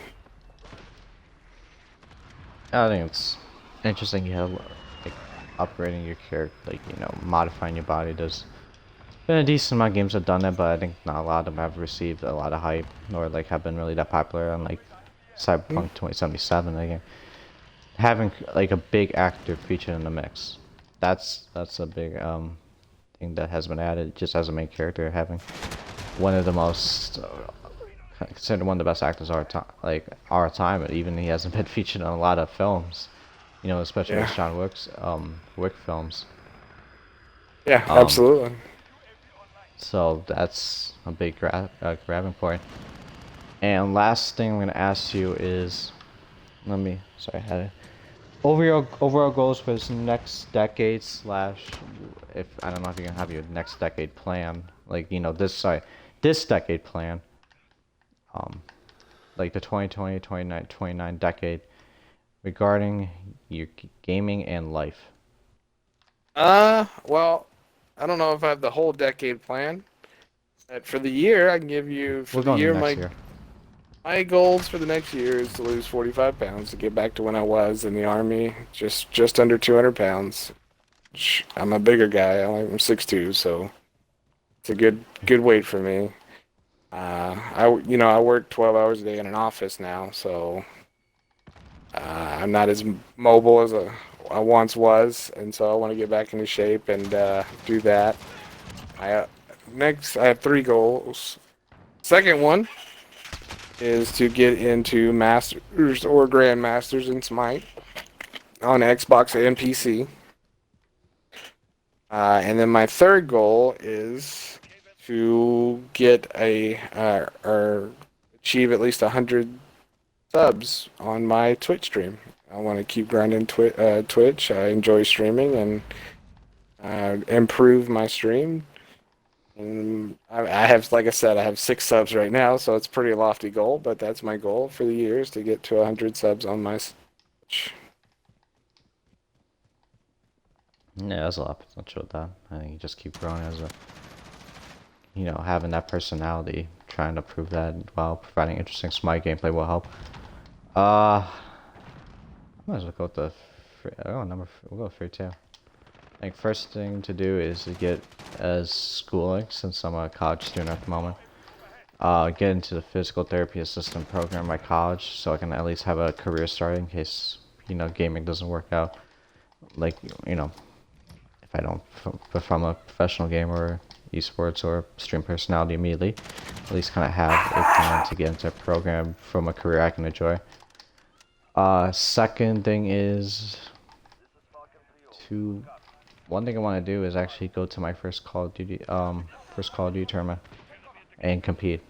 I think it's interesting. You have like upgrading your character, like modifying your body. There's been a decent amount of games that have done that, but I think not a lot of them have received a lot of hype, nor like have been really that popular. Unlike Cyberpunk 2077, again, having like a big actor featured in the mix, that's a big thing that has been added just as a main character, having one of the most considered one of the best actors of our time, but even he hasn't been featured in a lot of films, especially Yeah, with John Wick's Wick films. yeah, Um, absolutely. so that's a big grabbing point. And last thing I'm gonna ask you is, sorry, I had it. Overall goals for this next decade slash, if I don't know if you can have your next decade plan, like this decade plan, um, like the 2020, 29 decade, regarding your gaming and life. Well, I don't know if I have the whole decade plan. But for the year, I can give you for We're the going to year next my year. my goals for the next year is to lose 45 pounds to get back to when I was in the army, just under 200 pounds. I'm a bigger guy. I'm 6'2", so it's a good weight for me. I work 12 hours a day in an office now, so I'm not as mobile as I once was, and so I want to get back into shape and do that. I Next, I have three goals. Second one is to get into Masters or Grandmasters in Smite on Xbox and PC. And then my third goal is to get or achieve at least 100 subs on my Twitch stream. I want to keep grinding Twitch. I enjoy streaming and improve my stream. And I have, like I said, I have 6 subs right now, so it's a pretty lofty goal, but that's my goal for the year is to get to 100 subs on my Twitch. Yeah, there's a lot of potential with that. I think you just keep growing as a, having that personality, trying to prove that while providing interesting smite gameplay will help. I might as well go with the we'll go with free too. I think first thing to do is to get as schooling, since I'm a college student at the moment. Get into the physical therapy assistant program at my college, so I can at least have a career start in case gaming doesn't work out. Like if I don't become a professional gamer, or esports, or stream personality immediately, at least kind of have a plan to get into a program from a career I can enjoy. Second thing is to one thing I want to do is actually go to my first Call of Duty tournament and compete.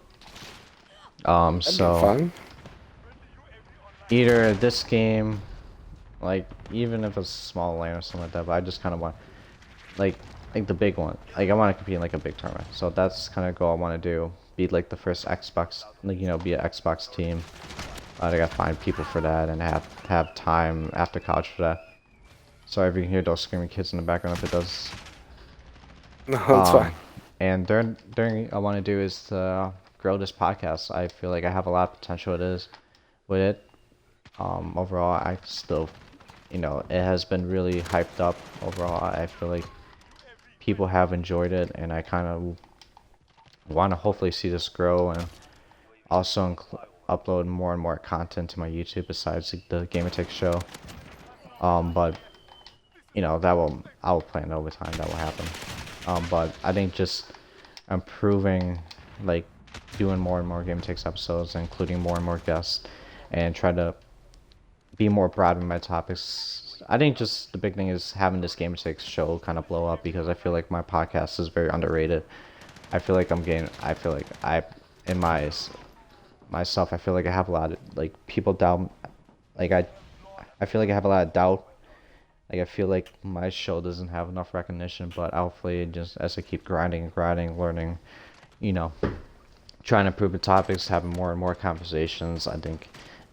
That'd be So fun. either this game, like even if it's a small lane or something like that, but I just kind of want like the big one. Like I want to compete in like a big tournament. So that's kind of goal I want to do. Be like the first Xbox, be an Xbox team. I gotta find people for that and have time after college for that. Sorry if you can hear those screaming kids in the background if it does. No, that's fine. And during I want to do is to grow this podcast. I feel like I have a lot of potential with it. Overall, I still, it has been really hyped up. Overall, I feel like people have enjoyed it, and I kind of want to hopefully see this grow and also upload more and more content to my YouTube besides the GamerTakes show. But I will plan over time. That will happen. But I think just improving, like doing more and more GamerTakes episodes, including more and more guests, and try to be more broad in my topics. I think just the big thing is having this GamerTakes show kind of blow up because I feel like my podcast is very underrated. I feel like in myself, I feel like I have a lot of, like, people doubt, like, I feel like I have a lot of doubt. Like, I feel like my show doesn't have enough recognition, but hopefully, just as I keep grinding, learning, you know, trying to improve the topics, having more and more conversations, I think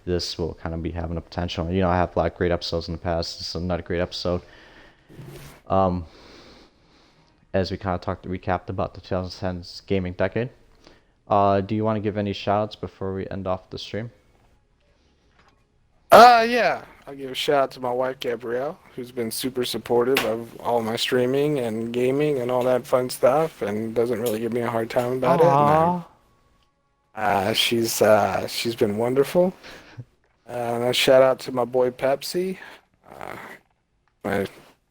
this will kind of be having a potential. I have a lot of great episodes in the past. This is another great episode. As we kind of recapped about the 2010s gaming decade. Do you want to give any shout-outs before we end off the stream? Yeah. I'll give a shout out to my wife Gabrielle, who's been super supportive of all my streaming and gaming and all that fun stuff, and doesn't really give me a hard time about it. And Aww. she's been wonderful. And a shout out to my boy Pepsi, uh, my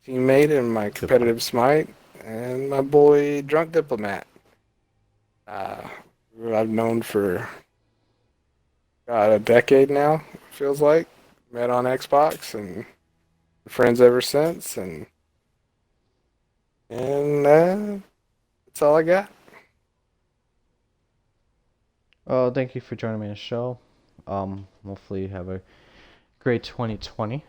teammate in my Goodbye. competitive smite, and my boy Drunk Diplomat, uh, who I've known for a decade now. Feels like met on Xbox and friends ever since, and that's all I got. Well, thank you for joining me on the show. Hopefully you have a great 2020.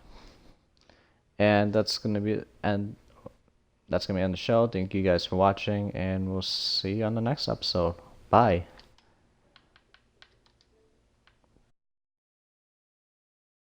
And that's gonna be end the show. Thank you guys for watching, and we'll see you on the next episode. Bye.